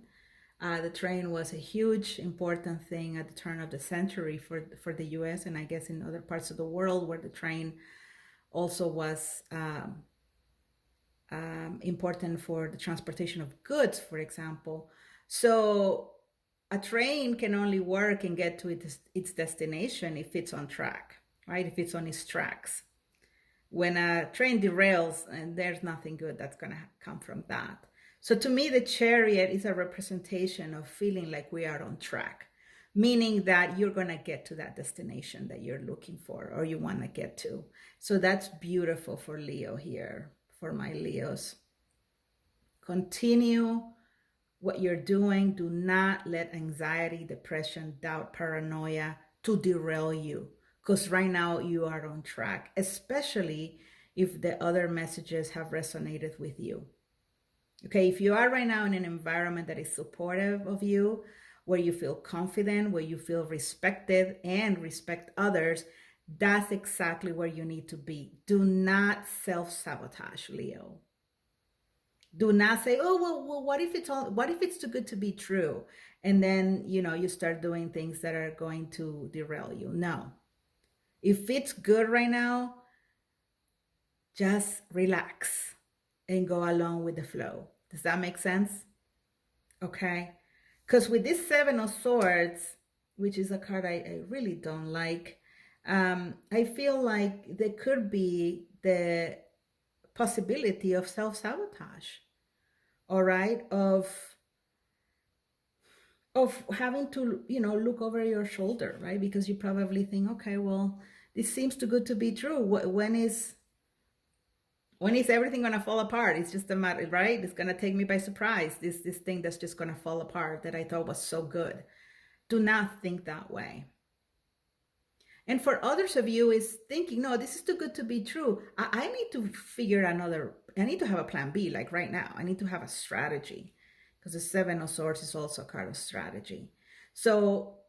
The train was a huge, important thing at the turn of the century for the US, and I guess in other parts of the world where the train also was important for the transportation of goods, for example. So a train can only work and get to its destination if it's on track, right? If it's on its tracks. When a train derails, and there's nothing good that's going to come from that. So to me, the chariot is a representation of feeling like we are on track, meaning that you're going to get to that destination that you're looking for or you want to get to. So that's beautiful for Leo here, for my Leos. Continue what you're doing. Do not let anxiety, depression, doubt, paranoia to derail you, because right now you are on track, especially if the other messages have resonated with you. Okay, if you are right now in an environment that is supportive of you, where you feel confident, where you feel respected and respect others, that's exactly where you need to be. Do not self-sabotage, Leo. Do not say, oh, well, what if it's too good to be true? And then, you start doing things that are going to derail you. No. If it's good right now, just relax and go along with the flow. Does that make sense? Okay. Because with this Seven of Swords, which is a card I really don't like, I feel like there could be the possibility of self-sabotage. All right. Of having to, look over your shoulder, right? Because you probably think, okay, well, this seems too good to be true. When is everything going to fall apart? It's just a matter, right? It's going to take me by surprise. This thing that's just going to fall apart that I thought was so good. Do not think that way. And for others of you is thinking, no, this is too good to be true. I need to I need to have a plan B, like right now. I need to have a strategy, because the Seven of Swords is also a card of strategy. So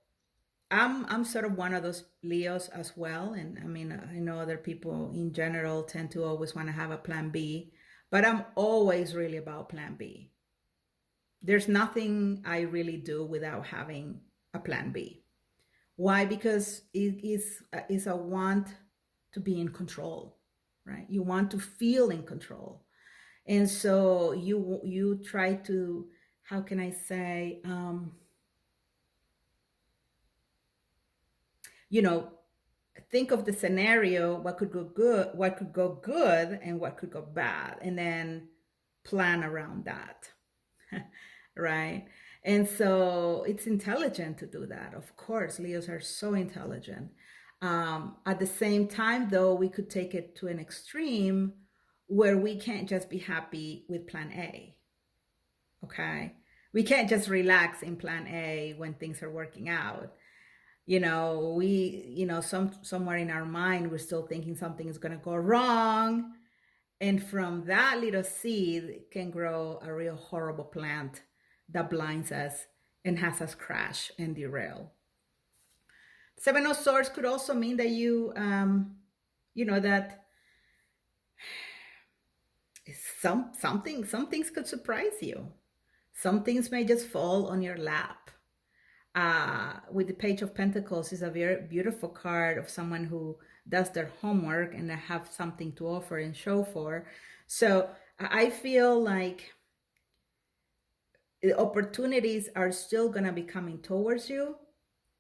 I'm sort of one of those Leos as well. And I mean, I know other people in general tend to always want to have a plan B, but I'm always really about plan B. There's nothing I really do without having a plan B. Why? Because it is a want to be in control, right? You want to feel in control. And so you try to, how can I say, think of the scenario, what could go good and what could go bad, and then plan around that. Right? And so it's intelligent to do that. Of course, Leos are so intelligent. At the same time, though, we could take it to an extreme where we can't just be happy with plan A. Okay? We can't just relax in plan A when things are working out. Somewhere in our mind, we're still thinking something is going to go wrong. And from that little seed can grow a real horrible plant that blinds us and has us crash and derail. Seven of Swords could also mean that that some things could surprise you. Some things may just fall on your lap. With the Page of Pentacles is a very beautiful card of someone who does their homework and they have something to offer and show for. So I feel like the opportunities are still going to be coming towards you.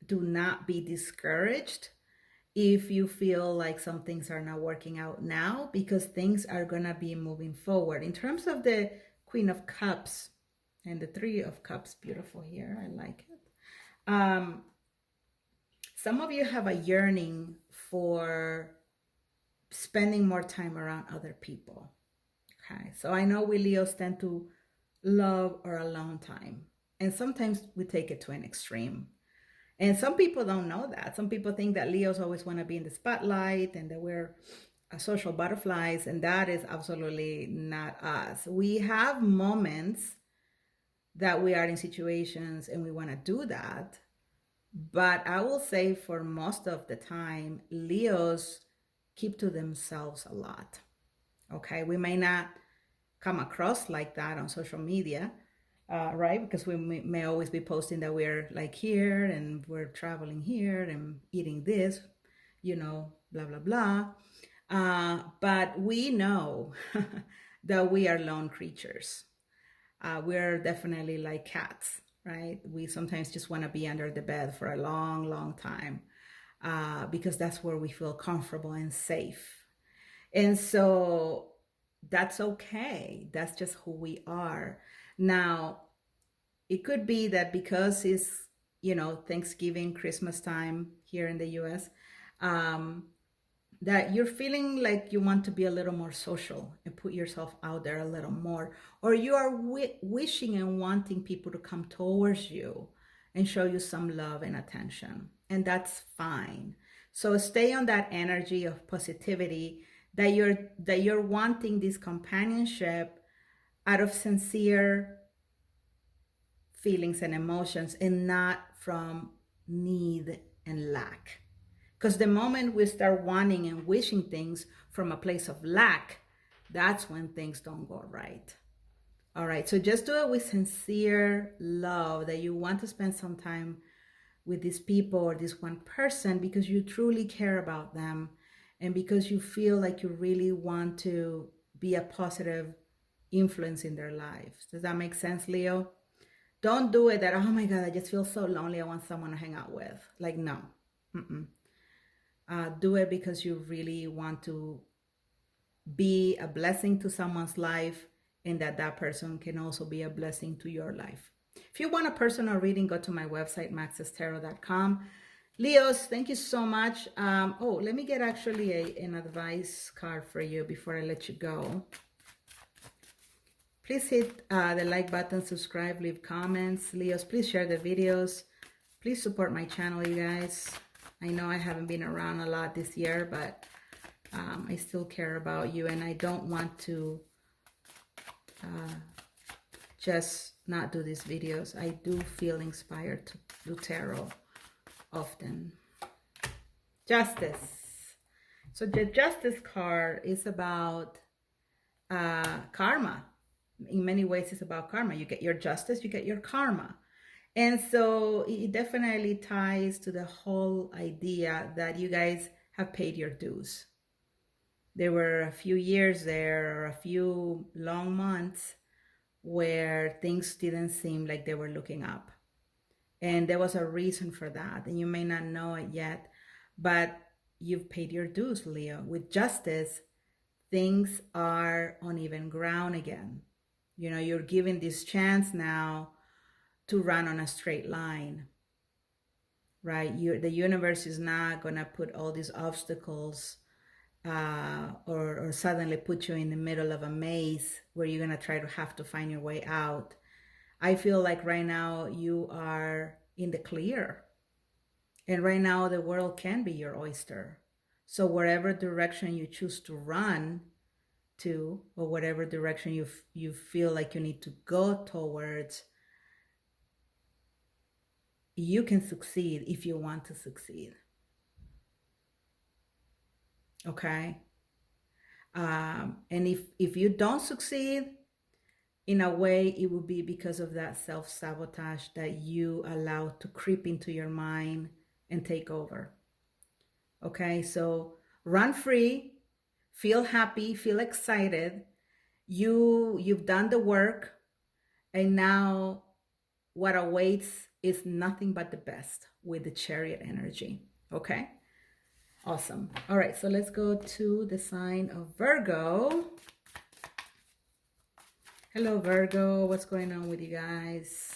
Do not be discouraged if you feel like some things are not working out now, because things are going to be moving forward. In terms of the Queen of Cups and the Three of Cups, beautiful here. I like it. Some of you have a yearning for spending more time around other people. Okay, so I know we Leos tend to love our alone time, and sometimes we take it to an extreme. And some people don't know that. Some people think that Leos always want to be in the spotlight and that we're social butterflies, and that is absolutely not us. We have moments that we are in situations and we want to do that, But I will say for most of the time, Leos keep to themselves a lot. Okay, we may not come across like that on social media, right? Because we may always be posting that we're like here and we're traveling here and eating this, blah, blah, blah. But we know that we are lone creatures. We're definitely like cats, right? We sometimes just want to be under the bed for a long, long time because that's where we feel comfortable and safe. And so that's okay. That's just who we are. Now, it could be that because it's, Thanksgiving, Christmas time here in the US, um, that you're feeling like you want to be a little more social and put yourself out there a little more, or you are wishing and wanting people to come towards you and show you some love and attention, and that's fine. So stay on that energy of positivity, that you're wanting this companionship out of sincere feelings and emotions and not from need and lack. Because the moment we start wanting and wishing things from a place of lack, that's when things don't go right. All right, so just do it with sincere love, that you want to spend some time with these people or this one person because you truly care about them and because you feel like you really want to be a positive influence in their lives. Does that make sense, Leo? Don't do it that, oh my God, I just feel so lonely, I want someone to hang out with. Like, no. Mm-mm. Do it because you really want to be a blessing to someone's life, and that person can also be a blessing to your life. If you want a personal reading, go to my website, maxestarot.com. Leos, thank you so much. Let me get actually an advice card for you before I let you go. Please hit the like button, subscribe, leave comments. Leos, please share the videos. Please support my channel, you guys. I know I haven't been around a lot this year, but I still care about you, and I don't want to just not do these videos. I do feel inspired to do tarot often. Justice. So the Justice card is about karma. In many ways, it's about karma. You get your justice, you get your karma. And so it definitely ties to the whole idea that you guys have paid your dues. There were a few years there, or a few long months, where things didn't seem like they were looking up. And there was a reason for that. And you may not know it yet, but you've paid your dues, Leo. With justice, things are on even ground again. You're given this chance now to run on a straight line, right? The universe is not going to put all these obstacles or suddenly put you in the middle of a maze where you're going to try to have to find your way out. I feel like right now you are in the clear. And right now the world can be your oyster. So wherever direction you choose to run to, or whatever direction you feel like you need to go towards, you can succeed if you want to succeed. Okay? And if you don't succeed, in a way, it will be because of that self-sabotage that you allow to creep into your mind and take over. Okay, so run free, feel happy, feel excited. You've done the work, and now what awaits is nothing but the best with the Chariot energy. Okay, awesome. All right, so let's go to the sign of Virgo. Hello, Virgo. What's going on with you guys?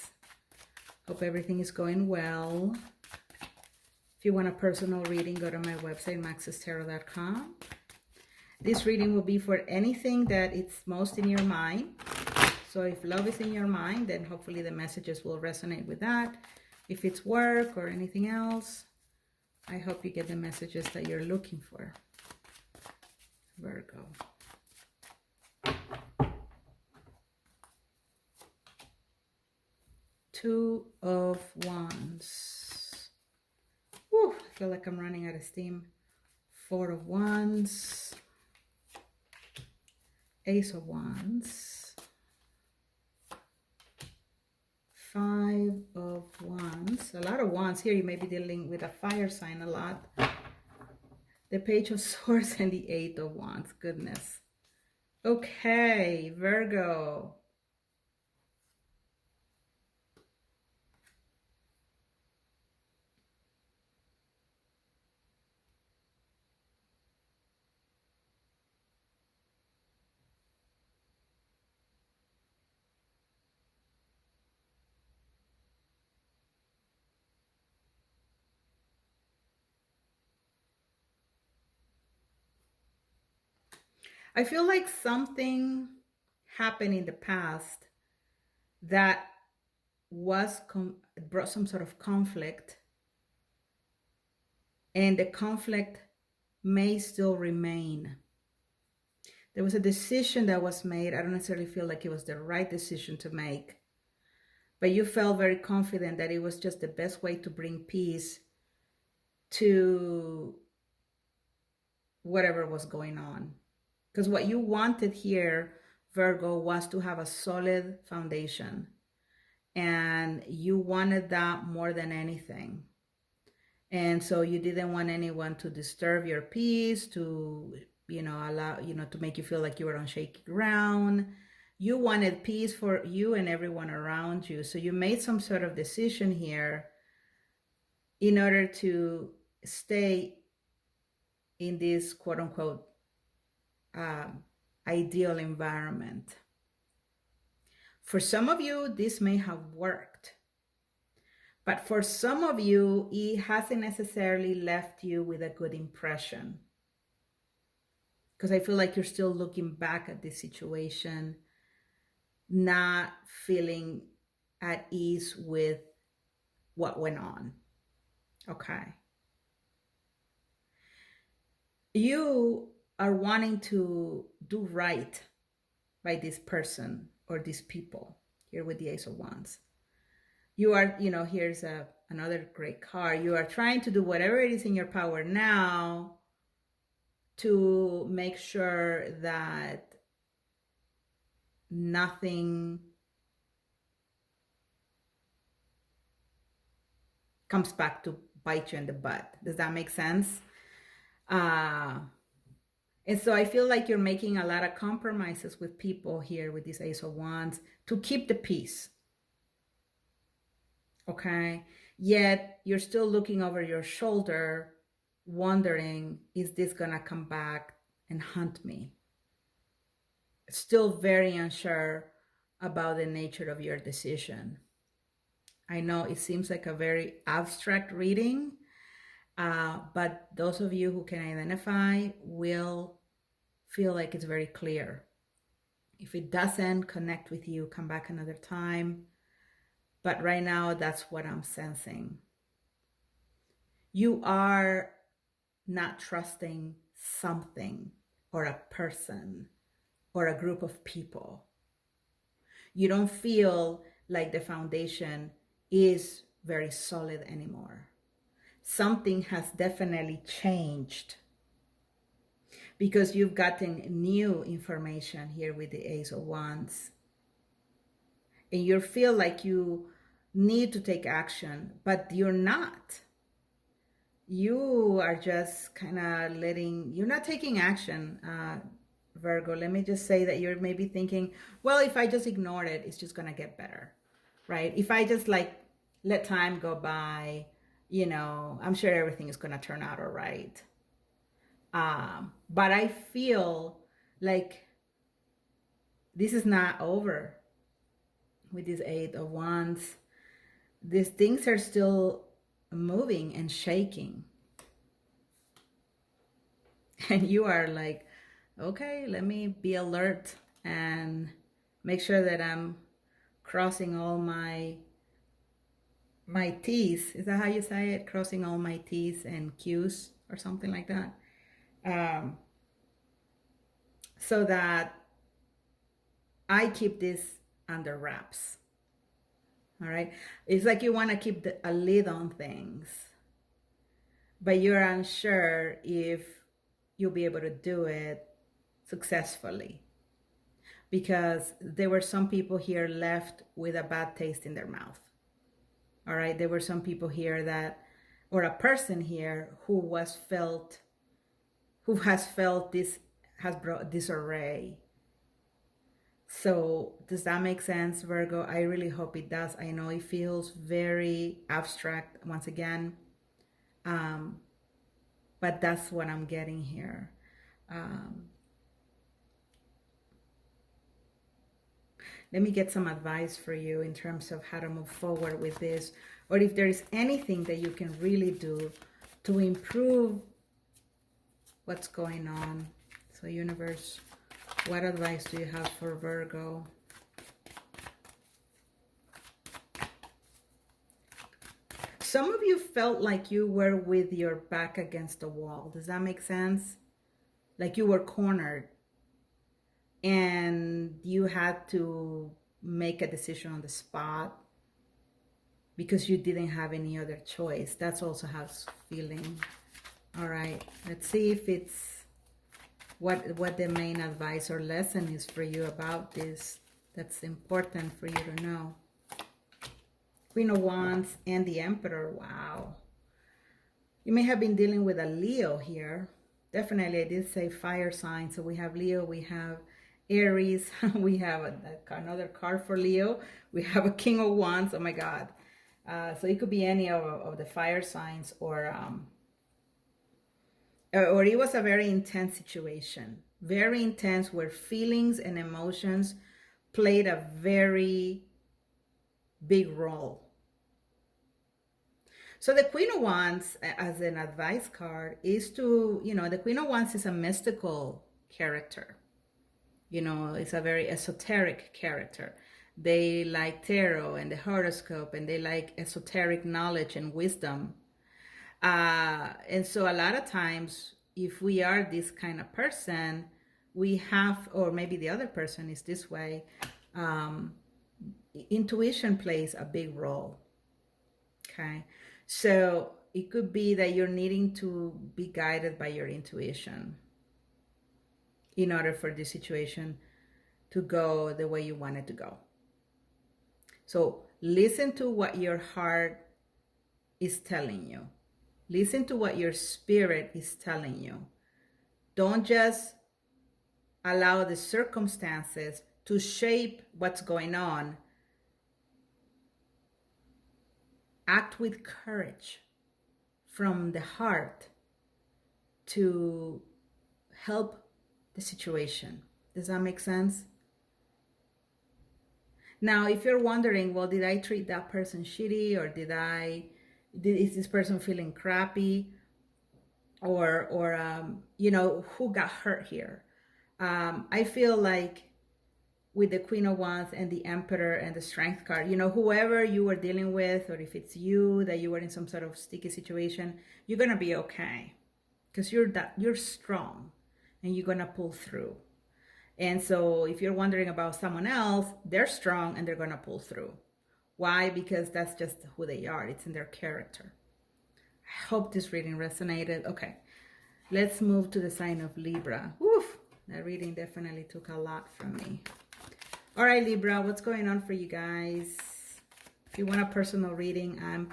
Hope everything is going well. If you want a personal reading, go to my website, maxestarot.com. This reading will be for anything that it's most in your mind. So if love is in your mind, then hopefully the messages will resonate with that. If it's work or anything else, I hope you get the messages that you're looking for. Virgo. Two of Wands. feel like I'm running out of steam. Four of Wands. Ace of Wands. Five of Wands. A lot of Wands here. You may be dealing with a fire sign a lot. The Page of Swords and the Eight of Wands. Goodness. Okay, Virgo. I feel like something happened in the past that was brought some sort of conflict, and the conflict may still remain. There was a decision that was made. I don't necessarily feel like it was the right decision to make, but you felt very confident that it was just the best way to bring peace to whatever was going on. Because what you wanted here, Virgo, was to have a solid foundation. And you wanted that more than anything. And so you didn't want anyone to disturb your peace, to, to make you feel like you were on shaky ground. You wanted peace for you and everyone around you. So you made some sort of decision here in order to stay in this quote unquote ideal environment. For some of you, this may have worked. But for some of you, it hasn't necessarily left you with a good impression. Because I feel like you're still looking back at this situation, not feeling at ease with what went on. Okay. You are wanting to do right by this person or these people here with the Ace of Wands. You are, here's another great card. You are trying to do whatever it is in your power now to make sure that nothing comes back to bite you in the butt. Does that make sense? And so I feel like you're making a lot of compromises with people here with this Ace of Wands to keep the peace. Okay? Yet you're still looking over your shoulder, wondering, is this gonna come back and hunt me? Still very unsure about the nature of your decision. I know it seems like a very abstract reading, but those of you who can identify will feel like it's very clear. If it doesn't connect with you, come back another time. But right now, that's what I'm sensing. You are not trusting something or a person or a group of people. You don't feel like the foundation is very solid anymore. Something has definitely changed because you've gotten new information here with the Ace of Wands. And you feel like you need to take action, but you're not. You are just kind of you're not taking action, Virgo. Let me just say that you're maybe thinking, well, if I just ignore it, it's just going to get better, right? If I just let time go by, I'm sure everything is going to turn out all right. But I feel like this is not over with this Eight of Wands. These things are still moving and shaking. And you are like, okay, let me be alert and make sure that I'm crossing all my T's. Is that how you say it? Crossing all my T's and Q's or something like that. So that I keep this under wraps. All right. It's like you want to keep a lid on things. but you're unsure if you'll be able to do it successfully, because there were some people here left with a bad taste in their mouth. All right, there were some people here that, or a person here who has felt this, has brought disarray. So does that make sense, Virgo? I really hope it does. I know it feels very abstract once again, but that's what I'm getting here. Let me get some advice for you in terms of how to move forward with this, or if there is anything that you can really do to improve what's going on. So universe, what advice do you have for Virgo? Some of you felt like you were with your back against the wall. Does that make sense? Like you were cornered and you had to make a decision on the spot because you didn't have any other choice. That's also how it's feeling. All right, let's see if it's what the main advice or lesson is for you about this. That's important for you to know. Queen of Wands and the Emperor. Wow. You may have been dealing with a Leo here. Definitely, I did say fire sign. So we have Leo, we have Aries, we have another card for Leo. We have a King of Wands. Oh my God. So it could be any of the fire signs, or it was a very intense situation. Very intense, where feelings and emotions played a very big role. So the Queen of Wands, as an advice card, is to, the Queen of Wands is a mystical character. It's a very esoteric character. They like tarot and the horoscope, and they like esoteric knowledge and wisdom. And so a lot of times, if we are this kind of person, we have, or maybe the other person is this way, intuition plays a big role. Okay. So it could be that you're needing to be guided by your intuition in order for this situation to go the way you want it to go. So listen to what your heart is telling you. Listen to what your spirit is telling you. Don't just allow the circumstances to shape what's going on. Act with courage from the heart to help the situation. Does that make sense? Now, if you're wondering, well, did I treat that person shitty, or is this person feeling crappy, or who got hurt here? I feel like with the Queen of Wands and the Emperor and the Strength card, whoever you were dealing with, or if it's you that you were in some sort of sticky situation, you're gonna be okay, because you're strong and you're gonna pull through. And so if you're wondering about someone else, they're strong and they're gonna pull through. Why? Because that's just who they are. It's in their character. I hope this reading resonated. Okay, let's move to the sign of Libra. Woof, that reading definitely took a lot from me. All right, Libra, what's going on for you guys? If you want a personal reading, I'm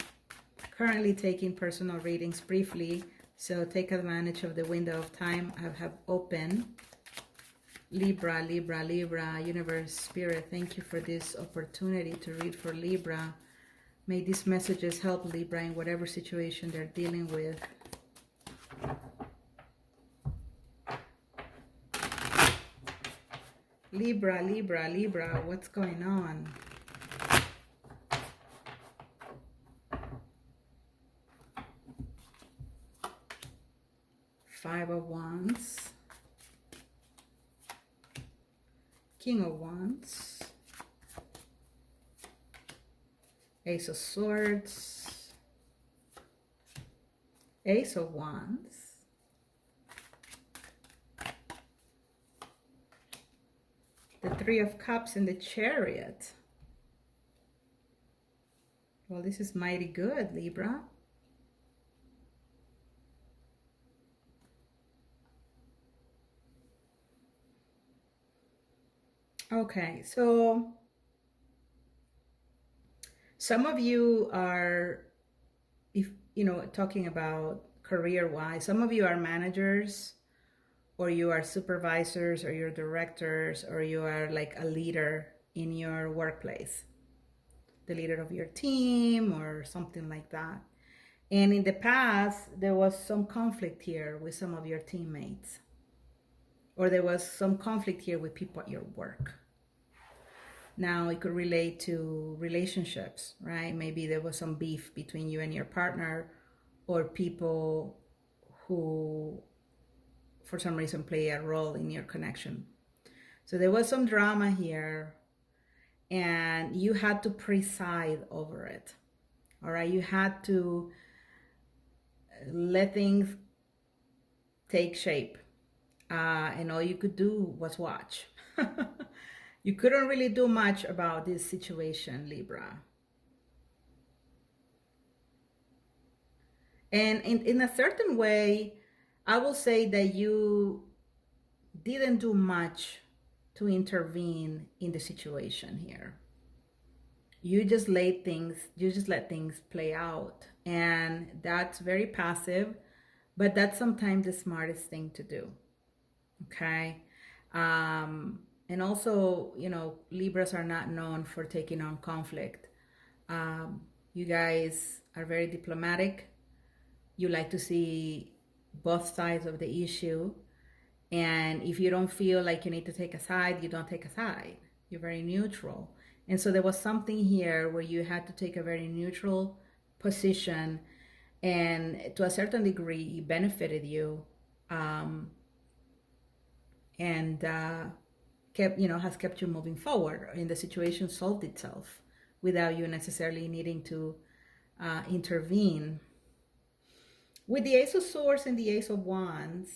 currently taking personal readings briefly, so take advantage of the window of time I have open. Libra, Libra, Libra, Universe, Spirit, thank you for this opportunity to read for Libra. May these messages help Libra in whatever situation they're dealing with. Libra, Libra, Libra, what's going on? Five of Wands. King of Wands. Ace of Swords. Ace of Wands. The Three of Cups and the Chariot. Well, this is mighty good, Libra. Okay, so some of you are, if talking about career wise, some of you are managers, or you are supervisors, or you're directors, or you are like a leader in your workplace, the leader of your team or something like that. And in the past, there was some conflict here with some of your teammates, or there was some conflict here with people at your work. Now it could relate to relationships, right? Maybe there was some beef between you and your partner, or people who for some reason play a role in your connection. So there was some drama here, and you had to preside over it. All right, you had to let things take shape, and all you could do was watch. You couldn't really do much about this situation, Libra. And in a certain way, I will say that you didn't do much to intervene in the situation here. You just let things play out. And that's very passive, but that's sometimes the smartest thing to do. Okay. And also, Libras are not known for taking on conflict. You guys are very diplomatic. You like to see both sides of the issue. And if you don't feel like you need to take a side, you don't take a side. You're very neutral. And so there was something here where you had to take a very neutral position, and to a certain degree, it benefited you, and has kept you moving forward. And the situation solved itself without you necessarily needing to intervene. With the Ace of Swords and the Ace of Wands,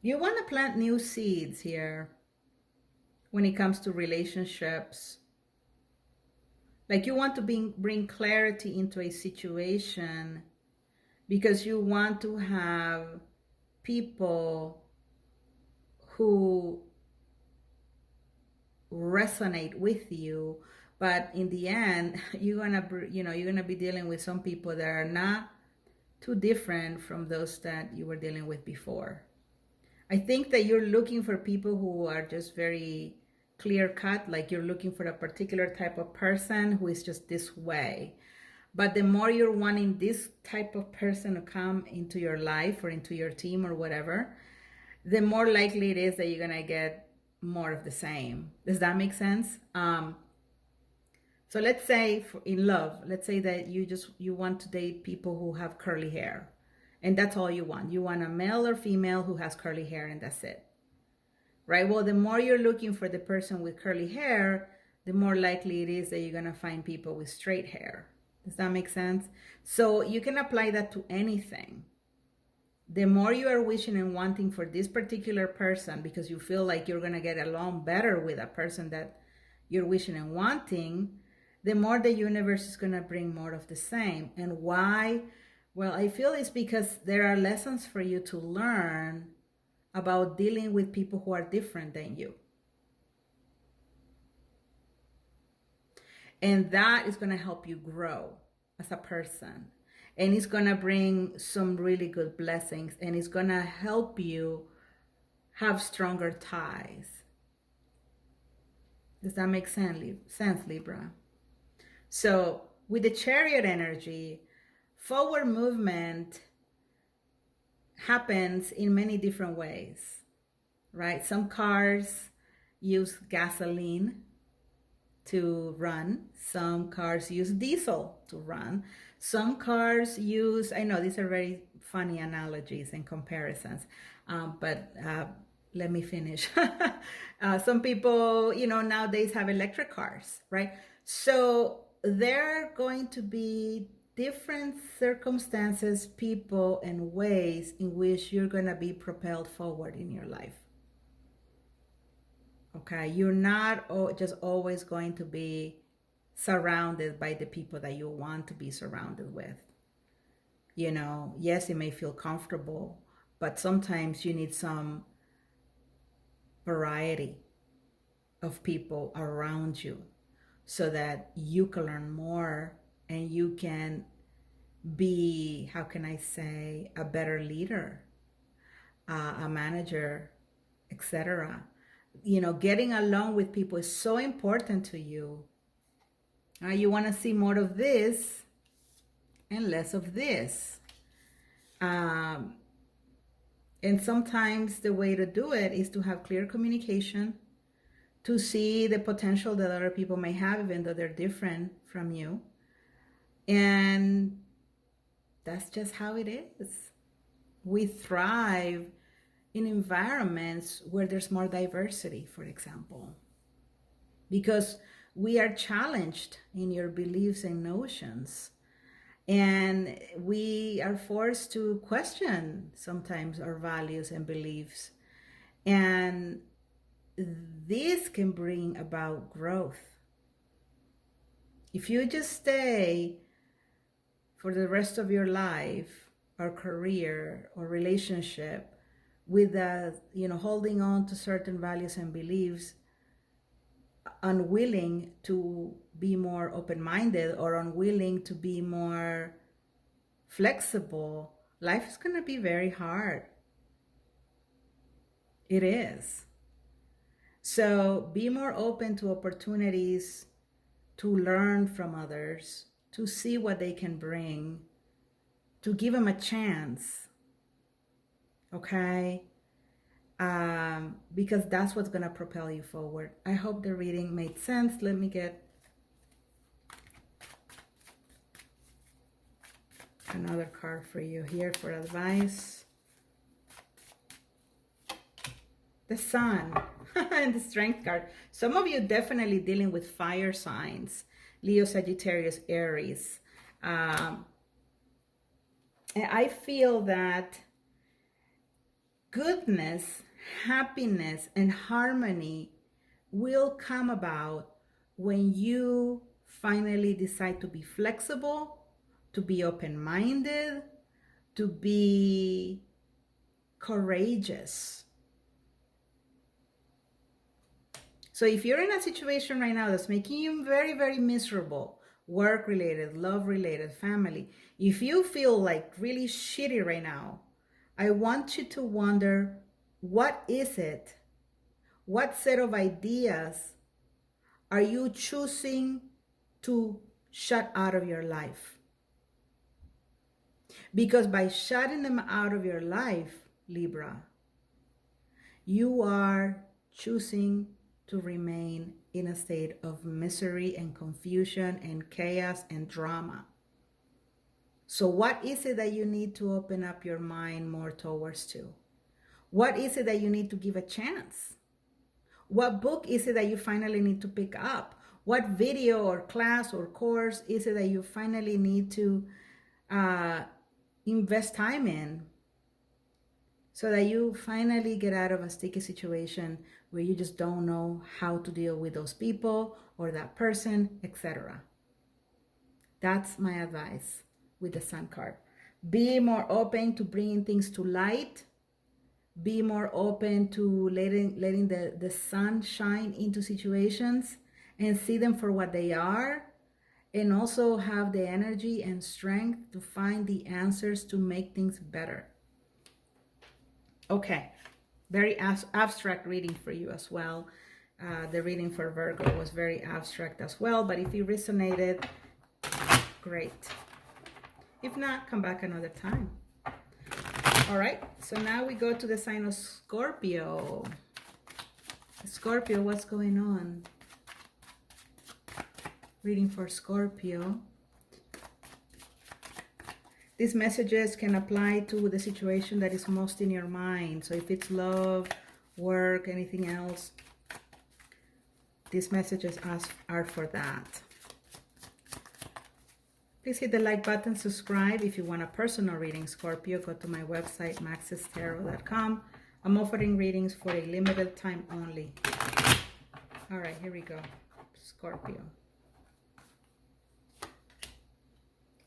you want to plant new seeds here when it comes to relationships. Like, you want to bring clarity into a situation because you want to have people who resonate with you. But in the end, you're gonna be dealing with some people that are not too different from those that you were dealing with before. I think that you're looking for people who are just very clear cut, like you're looking for a particular type of person who is just this way. But the more you're wanting this type of person to come into your life or into your team or whatever, the more likely it is that you're gonna get more of the same. Does that make sense? So let's say in love, let's say that you want to date people who have curly hair, and that's all you want. You want a male or female who has curly hair, and that's it. Right? Well, the more you're looking for the person with curly hair, the more likely it is that you're going to find people with straight hair. Does that make sense? So you can apply that to anything. The more you are wishing and wanting for this particular person because you feel like you're going to get along better with a person that you're wishing and wanting, the more the universe is going to bring more of the same. And why? Well, I feel it's because there are lessons for you to learn about dealing with people who are different than you. And that is going to help you grow as a person. And it's going to bring some really good blessings. And it's going to help you have stronger ties. Does that make sense, Libra? So with the Chariot energy, forward movement happens in many different ways, right? Some cars use gasoline to run. Some cars use diesel to run. Some cars use, I know these are very funny analogies and comparisons, but let me finish. Some people, nowadays have electric cars, right? So there are going to be different circumstances, people, and ways in which you're going to be propelled forward in your life. Okay, you're not just always going to be surrounded by the people that you want to be surrounded with. You know, yes, it may feel comfortable, but sometimes you need some variety of people around you so that you can learn more and you can be, how can I say, a better leader, a manager, etc. You know, getting along with people is so important to you. You want to see more of this and less of this. And sometimes the way to do it is to have clear communication, to see the potential that other people may have, even though they're different from you. And that's just how it is. We thrive in environments where there's more diversity, for example, because we are challenged in your beliefs and notions. And we are forced to question sometimes our values and beliefs. And this can bring about growth. If you just stay for the rest of your life or career or relationship with holding on to certain values and beliefs, unwilling to be more open-minded or unwilling to be more flexible, life is going to be very hard. It is. So be more open to opportunities, to learn from others, to see what they can bring, to give them a chance. Okay? Because that's what's going to propel you forward. I hope the reading made sense. Let me get another card for you here for advice. The Sun and the Strength card. Some of you definitely dealing with fire signs. Leo, Sagittarius, Aries. And I feel that goodness, happiness, and harmony will come about when you finally decide to be flexible, to be open-minded, to be courageous. So if you're in a situation right now that's making you very, very miserable, work-related, love-related, family, if you feel like really shitty right now, I want you to wonder, what is it? What set of ideas are you choosing to shut out of your life? Because by shutting them out of your life, Libra, you are choosing to remain in a state of misery and confusion and chaos and drama. So what is it that you need to open up your mind more towards to? What is it that you need to give a chance? What book is it that you finally need to pick up? What video or class or course is it that you finally need to invest time in, so that you finally get out of a sticky situation where you just don't know how to deal with those people or that person, etc. That's my advice with the Sun card. Be more open to bringing things to light. Be more open to letting the sun shine into situations and see them for what they are. And also have the energy and strength to find the answers to make things better. Okay, very abstract reading for you as well. The reading for Virgo was very abstract as well, but if you resonated, great. If not, come back another time. All right, so now we go to the sign of Scorpio. Scorpio, what's going on? Reading for Scorpio. These messages can apply to the situation that is most in your mind. So if it's love, work, anything else, these messages are for that. Please hit the like button, subscribe. If you want a personal reading, Scorpio, go to my website, maxestarot.com. I'm offering readings for a limited time only. All right, here we go. Scorpio.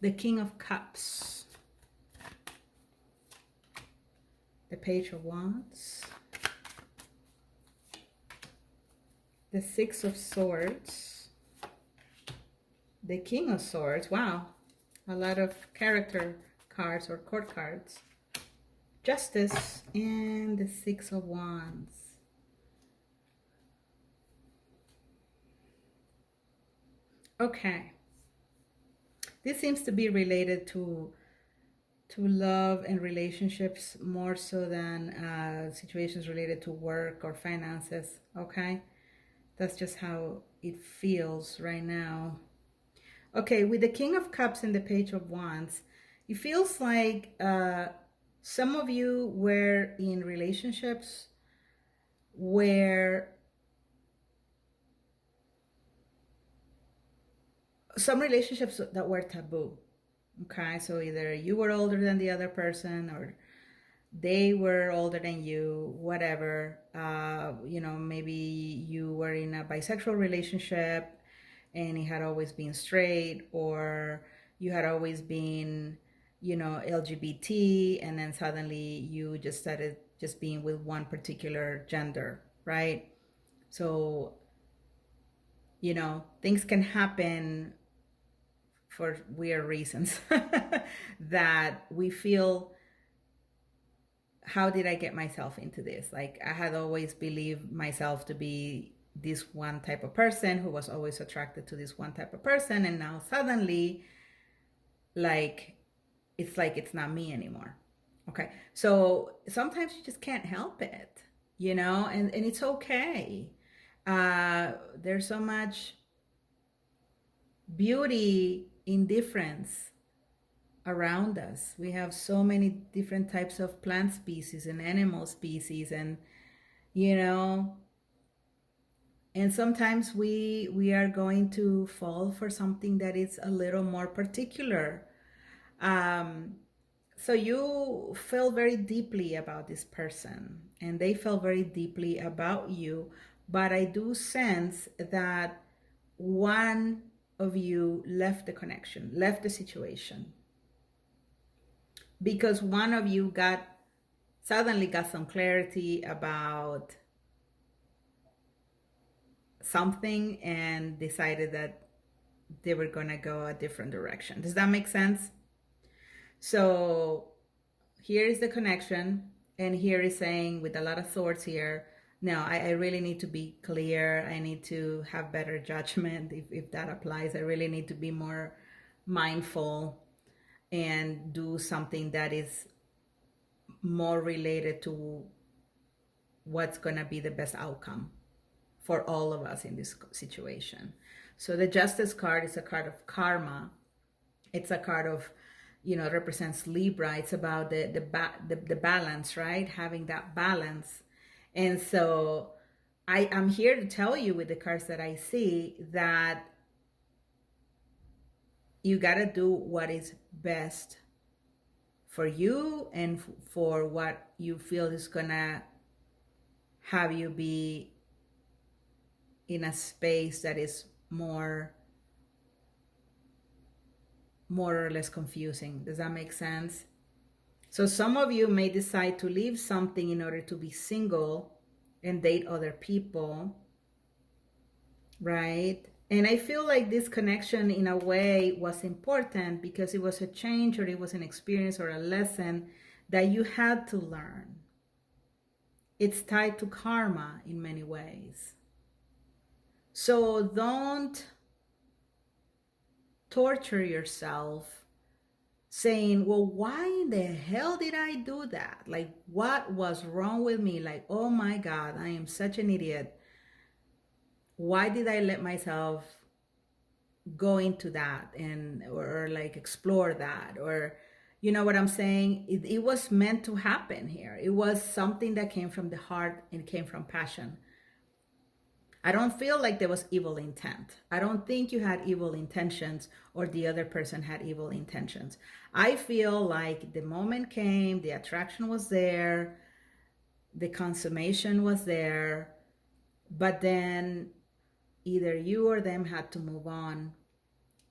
The King of Cups. The Page of Wands. The Six of Swords. The King of Swords. Wow. A lot of character cards or court cards. Justice and the Six of Wands. Okay. This seems to be related to love and relationships more so than situations related to work or finances. Okay. That's just how it feels right now. Okay, with the King of Cups and the Page of Wands, it feels like some of you were in relationships where some relationships that were taboo. Okay, so either you were older than the other person or they were older than you, whatever. You know, maybe you were in a bisexual relationship and it had always been straight, or you had always been, you know, LGBT, and then suddenly you just started just being with one particular gender, right? So, you know, things can happen for weird reasons that we feel, how did I get myself into this? Like, I had always believed myself to be this one type of person who was always attracted to this one type of person, and now suddenly, like, it's not me anymore. Okay, so sometimes you just can't help it, you know, and it's okay. There's so much beauty in difference around us. We have so many different types of plant species and animal species, and you know, and sometimes we are going to fall for something that is a little more particular. So you feel very deeply about this person and they felt very deeply about you, but I do sense that one of you left the connection, left the situation, because one of you suddenly got some clarity about something and decided that they were gonna go a different direction. Does that make sense? So here is the connection, and here is saying with a lot of swords here, no, I really need to be clear. I need to have better judgment if that applies. I really need to be more mindful and do something that is more related to what's going to be the best outcome for all of us in this situation. So the Justice card is a card of karma. It's a card of, you know, represents Libra. It's about the balance, right? Having that balance. And so I am here to tell you with the cards that I see that you got to do what is best for you and for what you feel is gonna have you be in a space that is more or less confusing. Does that make sense? So some of you may decide to leave something in order to be single and date other people, right? And I feel like this connection in a way was important because it was a change, or it was an experience or a lesson that you had to learn. It's tied to karma in many ways. So don't torture yourself saying, well, why in the hell did I do that? Like, what was wrong with me? Like, oh my God, I am such an idiot. Why did I let myself go into that or like explore that? Or, you know what I'm saying? It was meant to happen here. It was something that came from the heart and came from passion. I don't feel like there was evil intent. I don't think you had evil intentions or the other person had evil intentions. I feel like the moment came, the attraction was there, the consummation was there, but then either you or them had to move on.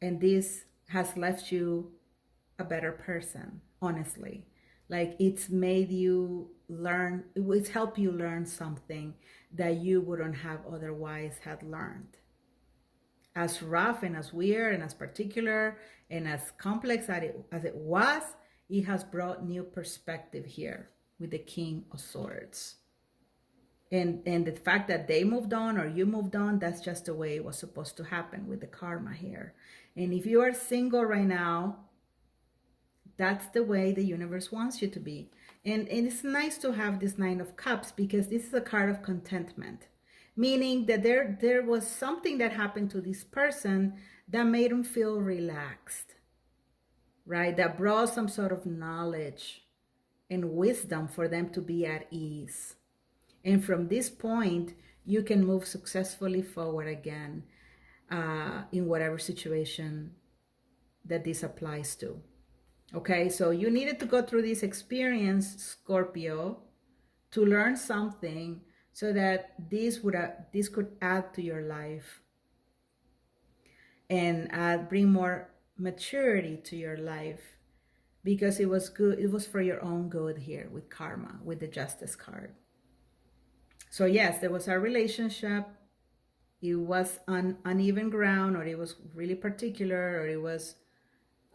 And this has left you a better person, honestly. Like it's made you learn, it's helped you learn something that you wouldn't have otherwise had learned. As rough and as weird and as particular and as complex as it was, it has brought new perspective here with the King of Swords. And the fact that they moved on or you moved on, that's just the way it was supposed to happen with the karma here. And if you are single right now, that's the way the universe wants you to be. And it's nice to have this Nine of Cups because this is a card of contentment, meaning that there was something that happened to this person that made them feel relaxed, right? That brought some sort of knowledge and wisdom for them to be at ease. And from this point, you can move successfully forward again in whatever situation that this applies to. Okay, so you needed to go through this experience, Scorpio, to learn something so that this could add to your life and bring more maturity to your life, because it was good. It was for your own good here with karma, with the Justice card. So yes, there was a relationship. It was on uneven ground, or it was really particular, or it was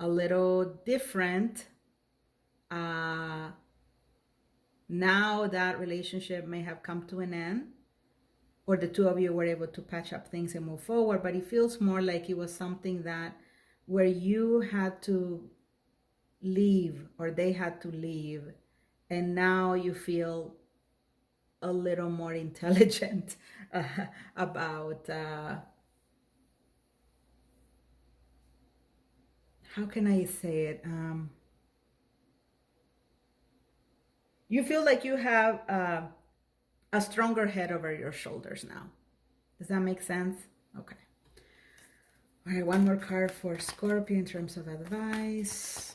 a little different. Now that relationship may have come to an end, or the two of you were able to patch up things and move forward, but it feels more like it was something that where you had to leave or they had to leave, and now you feel a little more intelligent about how can I say it? You feel like you have a stronger head over your shoulders now. Does that make sense? Okay. All right, one more card for Scorpio in terms of advice.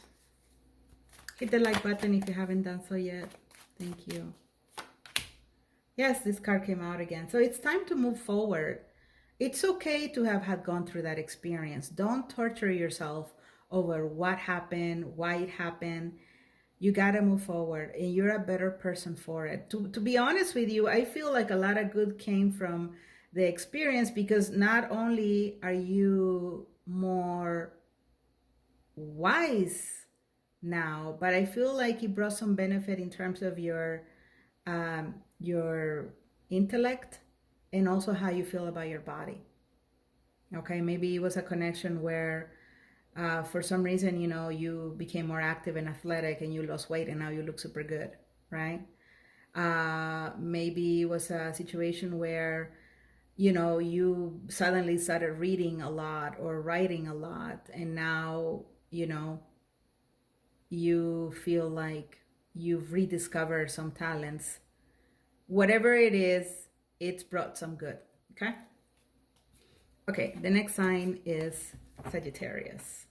Hit the like button if you haven't done so yet. Thank you. Yes, this card came out again. So it's time to move forward. It's okay to have had gone through that experience. Don't torture yourself over what happened, why it happened. You got to move forward, and you're a better person for it. To be honest with you, I feel like a lot of good came from the experience, because not only are you more wise now, but I feel like it brought some benefit in terms of your intellect and also how you feel about your body. Okay, maybe it was a connection where for some reason, you became more active and athletic and you lost weight and now you look super good, right? Maybe it was a situation where, you suddenly started reading a lot or writing a lot, and now, you feel like you've rediscovered some talents. Whatever it is, it's brought some good, okay? Okay, the next sign is Sagittarius.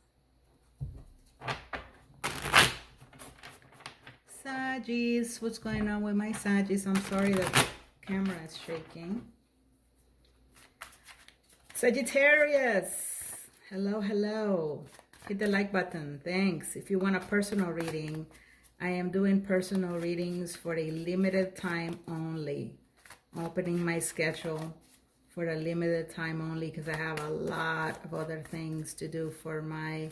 Saggies, what's going on with my Saggies? I'm sorry that the camera is shaking. Sagittarius, hello, hello. Hit the like button, thanks. If you want a personal reading, I am doing personal readings for a limited time only. I'm opening my schedule for a limited time only because I have a lot of other things to do for my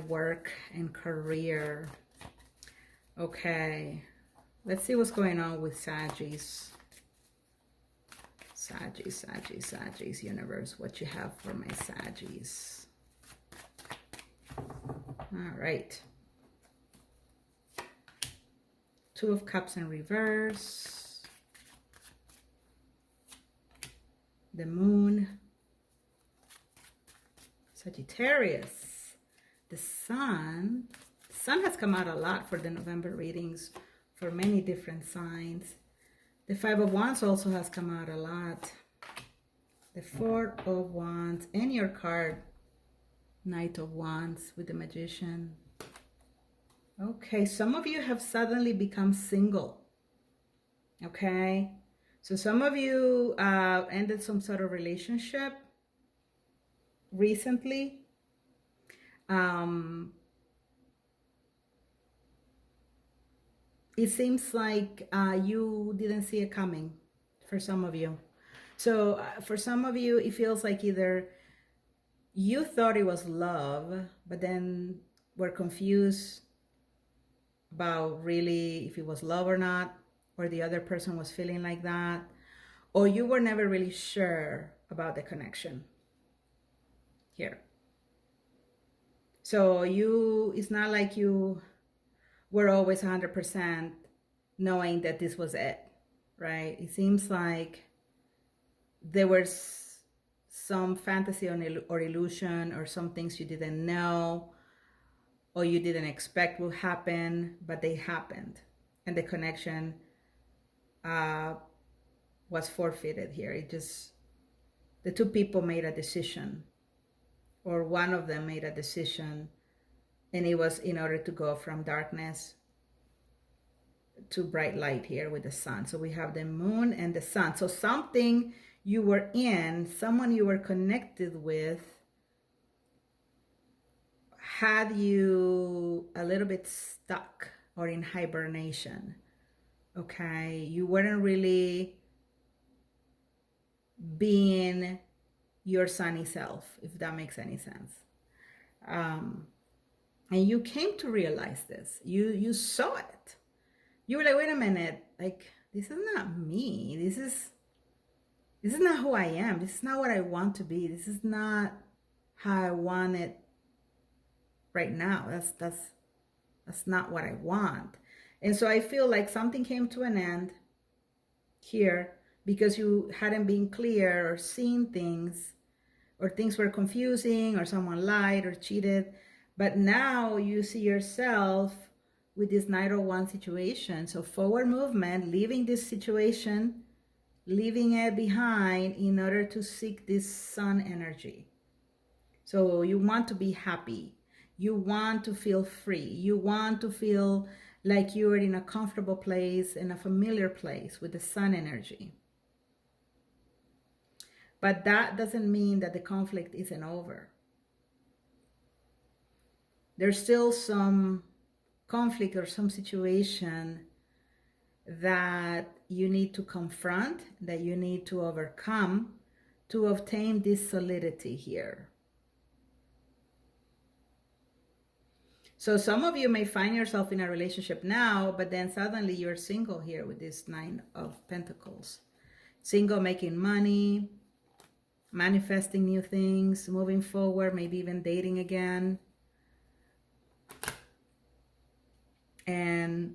work and career. Okay, let's see what's going on with Saggies. Saggies universe, what you have for my Saggies. All right. Two of Cups in reverse. The Moon. Sagittarius. The Sun. The Sun has come out a lot for the November readings for many different signs. The Five of Wands also has come out a lot. The Four of Wands, and your card, Knight of Wands with the Magician. Okay, some of you have suddenly become single. Okay, so some of you ended some sort of relationship recently. it seems like you didn't see it coming for some of you. So for some of you, it feels like either you thought it was love, but then were confused about really if it was love or not, or the other person was feeling like that, or you were never really sure about the connection here. So it's not like you were always 100% knowing that this was it, right? It seems like there was some fantasy or illusion or some things you didn't know or you didn't expect will happen, but they happened. And the connection was forfeited here. The two people made a decision, or one of them made a decision, and it was in order to go from darkness to bright light here with the sun. So we have the moon and the sun. So something you were in, someone you were connected with, had you a little bit stuck or in hibernation. Okay, you weren't really being your sunny self, if that makes any sense. And you came to realize this. You saw it. You were like, wait a minute, like, this is not me. This is not who I am. This is not what I want to be. This is not how I want it right now. That's not what I want. And so I feel like something came to an end here because you hadn't been clear or seen things, or things were confusing, or someone lied or cheated. But now you see yourself with this Knight of Wands situation. So forward movement, leaving this situation, leaving it behind in order to seek this sun energy. So you want to be happy. You want to feel free. You want to feel like you're in a comfortable place, in a familiar place with the sun energy. But that doesn't mean that the conflict isn't over. There's still some conflict or some situation that you need to confront, that you need to overcome to obtain this solidity here. So some of you may find yourself in a relationship now, but then suddenly you're single here with this Nine of Pentacles. Single, making money, manifesting new things, moving forward, maybe even dating again. And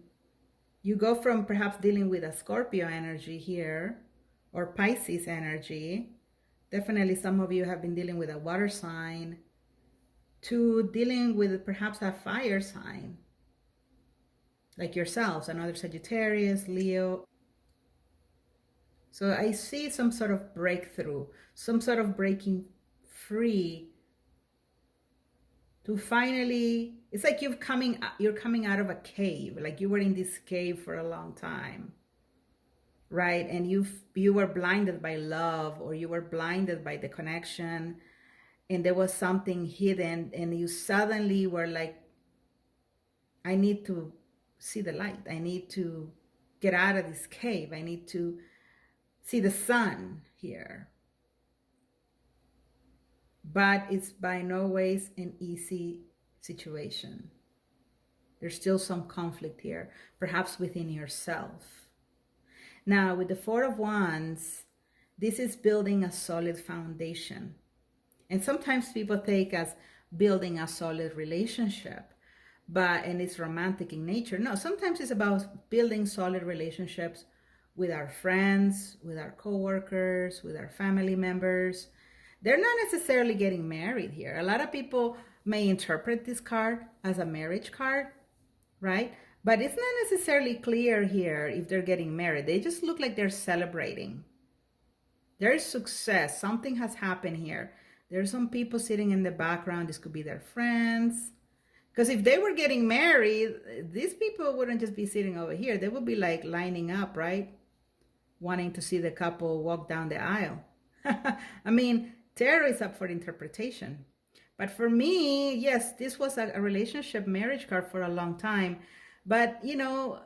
you go from perhaps dealing with a Scorpio energy here, or Pisces energy. Definitely some of you have been dealing with a water sign, to dealing with perhaps a fire sign, like yourselves, another Sagittarius, Leo. So I see some sort of breakthrough, some sort of breaking free to finally, it's like you're coming out of a cave, like you were in this cave for a long time, right? And you were blinded by love, or you were blinded by the connection, and there was something hidden, and you suddenly were like, I need to see the light. I need to get out of this cave. I need to see the sun here. But it's by no ways an easy situation. There's still some conflict here, perhaps within yourself. Now, with the Four of Wands, this is building a solid foundation. And sometimes people take as building a solid relationship, and it's romantic in nature. No, sometimes it's about building solid relationships with our friends, with our coworkers, with our family members. They're not necessarily getting married here. A lot of people may interpret this card as a marriage card, right? But it's not necessarily clear here if they're getting married. They just look like they're celebrating. There's success. Something has happened here. There's some people sitting in the background. This could be their friends. Because if they were getting married, these people wouldn't just be sitting over here. They would be like lining up, right? Wanting to see the couple walk down the aisle. I mean, tarot is up for interpretation. But for me, yes, this was a relationship marriage card for a long time. But, you know,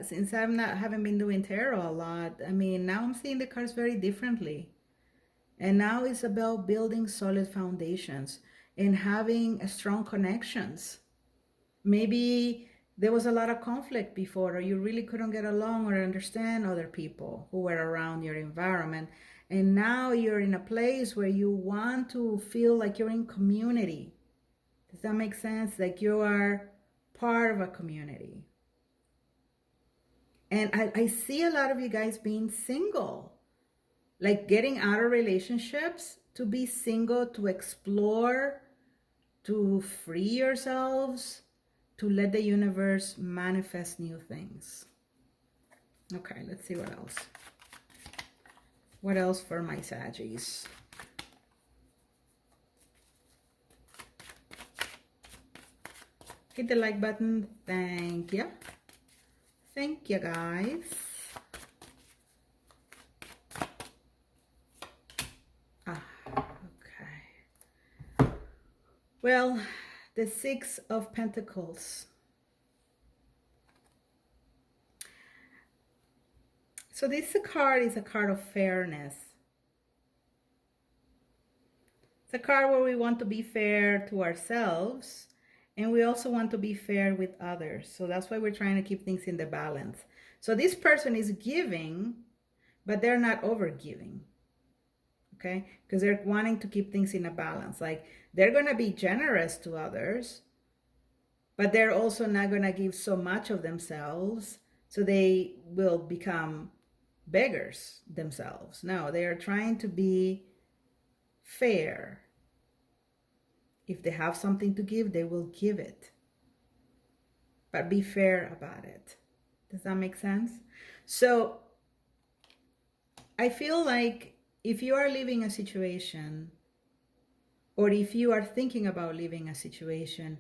Since haven't been doing tarot a lot, I mean, now I'm seeing the cards very differently. And now it's about building solid foundations and having strong connections. Maybe there was a lot of conflict before, or you really couldn't get along or understand other people who were around your environment. And now you're in a place where you want to feel like you're in community. Does that make sense? Like you are part of a community. And I see a lot of you guys being single, like getting out of relationships to be single, to explore, to free yourselves, to let the universe manifest new things. Okay, let's see what else. What else for my Saggies? Hit the like button. Thank you. Thank you, guys. Okay. Well, the Six of Pentacles. So this card is a card of fairness. It's a card where we want to be fair to ourselves, and we also want to be fair with others. So that's why we're trying to keep things in the balance. So this person is giving, but they're not over giving. Okay? Because they're wanting to keep things in a balance. Like they're going to be generous to others, but they're also not going to give so much of themselves, so they will become beggars themselves. No, they are trying to be fair. If they have something to give, they will give it. But be fair about it. Does that make sense? So I feel like if you are leaving a situation, or if you are thinking about leaving a situation,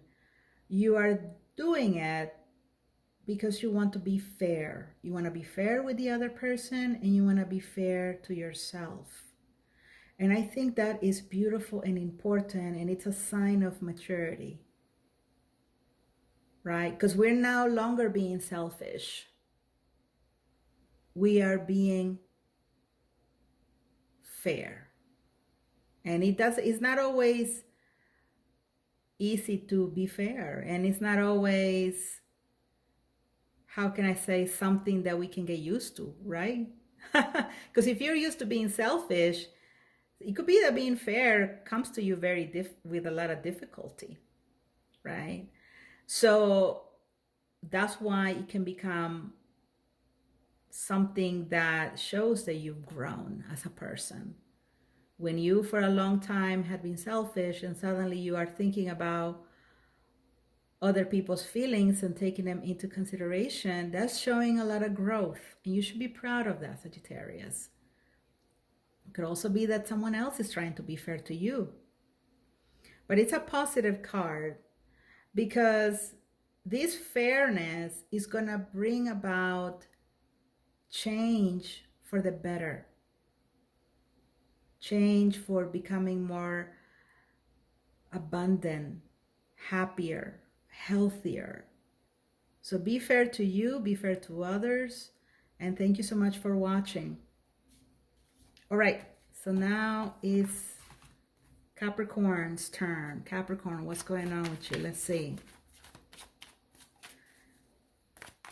you are doing it because you want to be fair. You want to be fair with the other person, and you want to be fair to yourself. And I think that is beautiful and important, and it's a sign of maturity, right? Because we're no longer being selfish. We are being fair. And it's not always easy to be fair. And it's not always, how can I say, something that we can get used to, right? Because if you're used to being selfish, it could be that being fair comes to you with a lot of difficulty, right? So that's why it can become something that shows that you've grown as a person. When you, for a long time, had been selfish, and suddenly you are thinking about other people's feelings and taking them into consideration, that's showing a lot of growth. And you should be proud of that, Sagittarius. It could also be that someone else is trying to be fair to you. But it's a positive card, because this fairness is going to bring about change for the better. Change for becoming more abundant, happier, healthier. So be fair to you, be fair to others, and thank you so much for watching. All right, so now it's Capricorn's turn. Capricorn, what's going on with you? Let's see.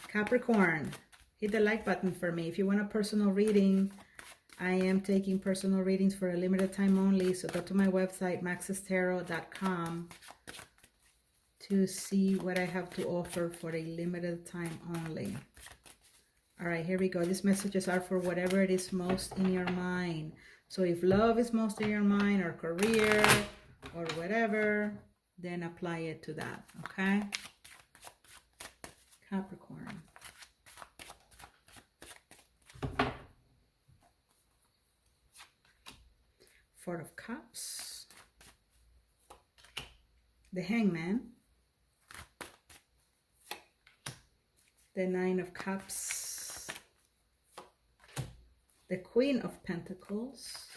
Capricorn, hit the like button for me. If you want a personal reading, I am taking personal readings for a limited time only. So go to my website, maxestarot.com, to see what I have to offer for a limited time only. All right, here we go. These messages are for whatever it is most in your mind. So if love is most in your mind, or career, or whatever, then apply it to that, okay? Capricorn. Four of Cups. The Hangman. The Nine of Cups. The Queen of Pentacles,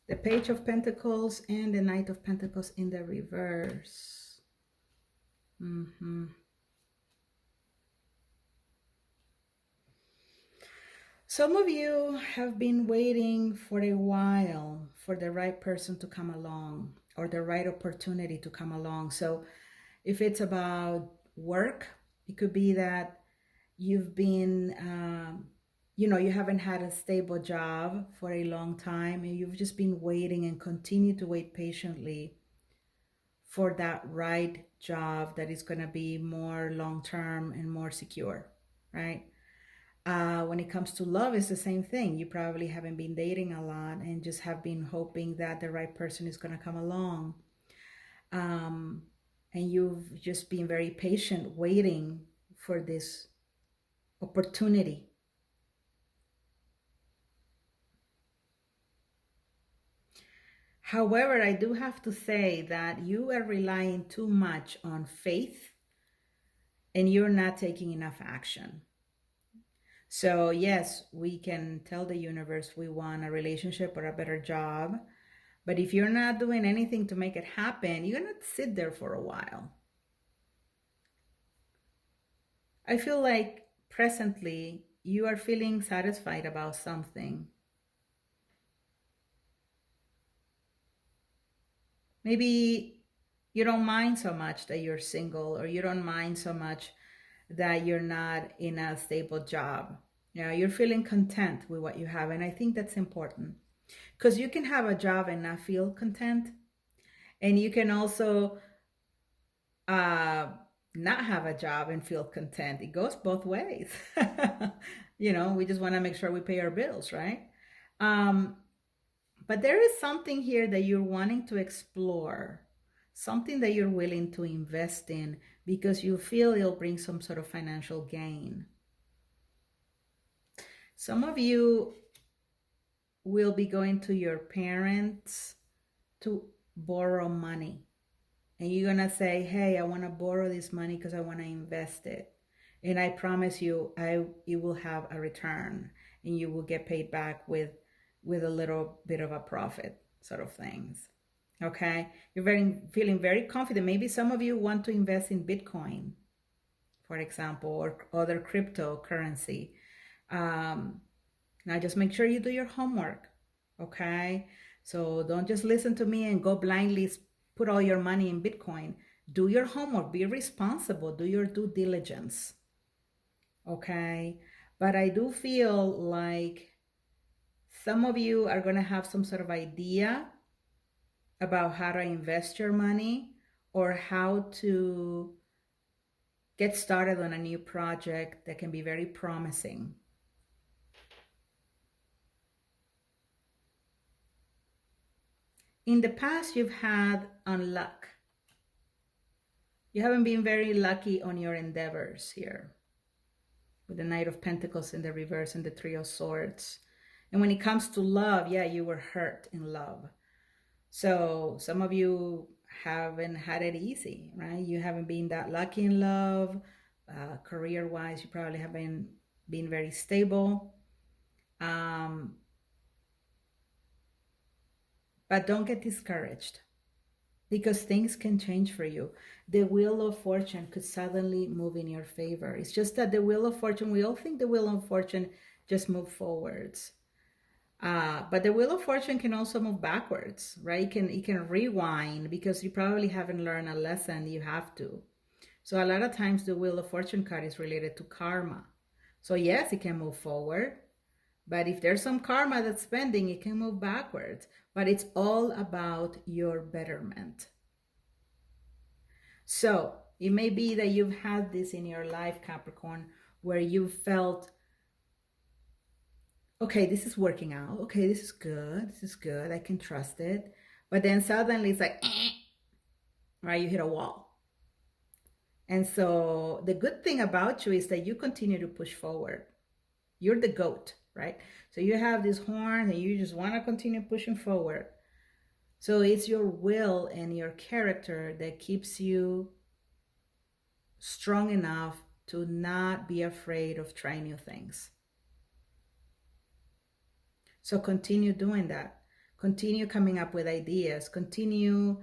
the Page of Pentacles, and the Knight of Pentacles in the reverse. Some of you have been waiting for a while for the right person to come along or the right opportunity to come along. So if it's about work, it could be that you've been, you haven't had a stable job for a long time and you've just been waiting and continue to wait patiently for that right job that is going to be more long term and more secure, right? When it comes to love, it's the same thing. You probably haven't been dating a lot and just have been hoping that the right person is going to come along. Um, and you've just been very patient waiting for this opportunity. However, I do have to say that you are relying too much on faith and you're not taking enough action. So, yes, we can tell the universe we want a relationship or a better job. But if you're not doing anything to make it happen, you're going to sit there for a while. I feel like presently you are feeling satisfied about something. Maybe you don't mind so much that you're single, or you don't mind so much that you're not in a stable job. You're feeling content with what you have. And I think that's important because you can have a job and not feel content. And you can also uh, not have a job and feel content. It goes both ways. We just want to make sure we pay our bills, right? Um, but there is something here that you're wanting to explore, something that you're willing to invest in because you feel it'll bring some sort of financial gain. Some of you will be going to your parents to borrow money. And you're going to say, hey, I want to borrow this money because I want to invest it. And I promise you, it will have a return and you will get paid back with a little bit of a profit, sort of things. Okay? You're feeling very confident. Maybe some of you want to invest in Bitcoin, for example, or other cryptocurrency. Now just make sure you do your homework. Okay? So don't just listen to me and go blindly put all your money in Bitcoin. Do your homework, be responsible, do your due diligence. Okay? But I do feel like some of you are going to have some sort of idea about how to invest your money or how to get started on a new project that can be very promising. In the past, you've had unluck. You haven't been very lucky on your endeavors here with the Knight of Pentacles in the reverse and the Three of Swords. And when it comes to love, yeah, you were hurt in love. So some of you haven't had it easy, right? You haven't been that lucky in love. Career-wise, you probably haven't been very stable. But don't get discouraged because things can change for you. The wheel of fortune could suddenly move in your favor. It's just that the wheel of fortune, we all think the wheel of fortune just move forwards. But the wheel of fortune can also move backwards, right? It can rewind because you probably haven't learned a lesson you have to. So a lot of times the wheel of fortune card is related to karma. So yes, it can move forward. But if there's some karma that's pending, it can move backwards. But it's all about your betterment. So it may be that you've had this in your life, Capricorn, where you felt, okay, this is working out. Okay, this is good. This is good. I can trust it. But then suddenly it's like, right? You hit a wall. And so the good thing about you is that you continue to push forward. You're the goat, right? So you have this horn and you just want to continue pushing forward. So it's your will and your character that keeps you strong enough to not be afraid of trying new things. So continue doing that. Continue coming up with ideas. Continue,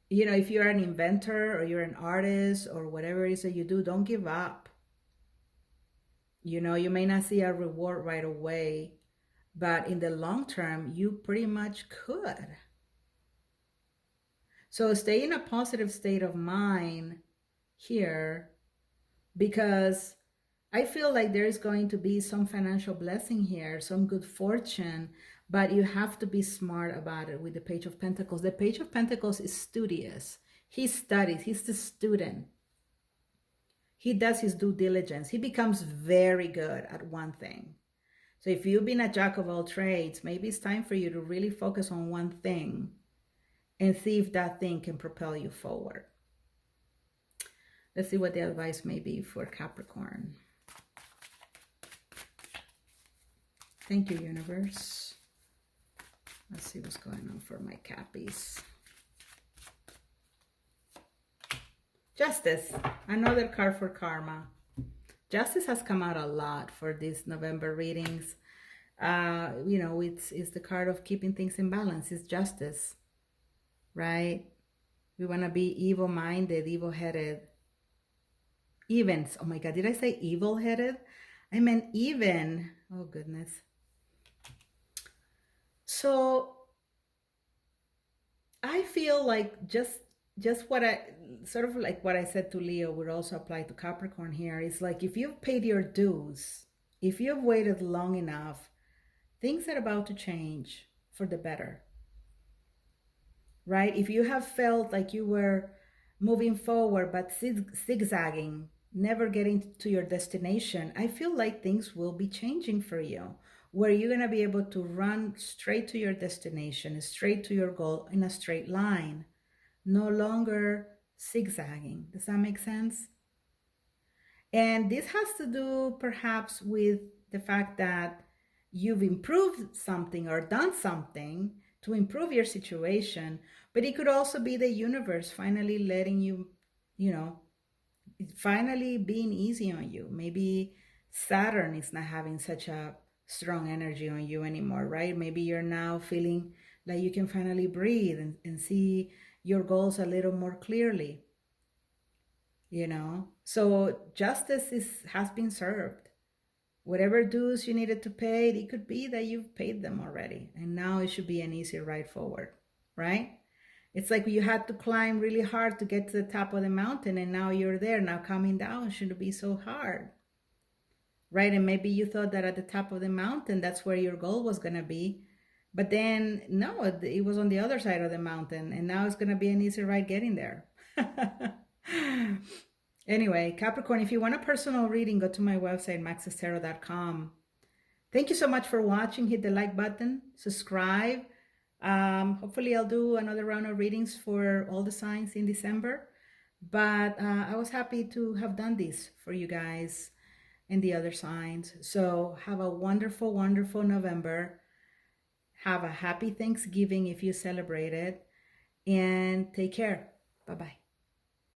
if you're an inventor or you're an artist or whatever it is that you do, don't give up. You know, you may not see a reward right away, but in the long term, you pretty much could. So stay in a positive state of mind here, because I feel like there is going to be some financial blessing here, some good fortune, but you have to be smart about it with the Page of Pentacles. The Page of Pentacles is studious. He studies, he's the student. He does his due diligence. He becomes very good at one thing. So if you've been a jack of all trades, maybe it's time for you to really focus on one thing and see if that thing can propel you forward. Let's see what the advice may be for Capricorn. Thank you, universe. Let's see what's going on for my Cappies. Justice, another card for karma. Justice has come out a lot for these November readings. You know, it's the card of keeping things in balance. It's justice, right? We want to be evil-minded, evil-headed. Evens. Oh my God, did I say evil-headed? I meant even. Oh goodness. So I feel like just what I sort of like what I said to Leo would also apply to Capricorn here. It's like if you've paid your dues, if you've waited long enough, things are about to change for the better, right? If you have felt like you were moving forward but zigzagging, never getting to your destination, I feel like things will be changing for you, where you're going to be able to run straight to your destination, straight to your goal in a straight line, no longer zigzagging. Does that make sense? And this has to do perhaps with the fact that you've improved something or done something to improve your situation, but it could also be the universe finally letting you, you know, finally being easy on you. Maybe Saturn is not having such a strong energy on you anymore, right? Maybe you're now feeling like you can finally breathe and see your goals a little more clearly, you know? So justice has been served. Whatever dues you needed to pay, it could be that you've paid them already, and now it should be an easy ride forward, right? It's like you had to climb really hard to get to the top of the mountain, and now you're there. Now coming down shouldn't be so hard, right? And maybe you thought that at the top of the mountain, that's where your goal was going to be. But then, no, it was on the other side of the mountain, and now it's going to be an easy ride getting there. Anyway, Capricorn, if you want a personal reading, go to my website, maxestarot.com. Thank you so much for watching. Hit the like button, subscribe. Hopefully I'll do another round of readings for all the signs in December. But I was happy to have done this for you guys and the other signs. So have a wonderful, wonderful November. Have a happy Thanksgiving if you celebrate it. And take care. Bye-bye.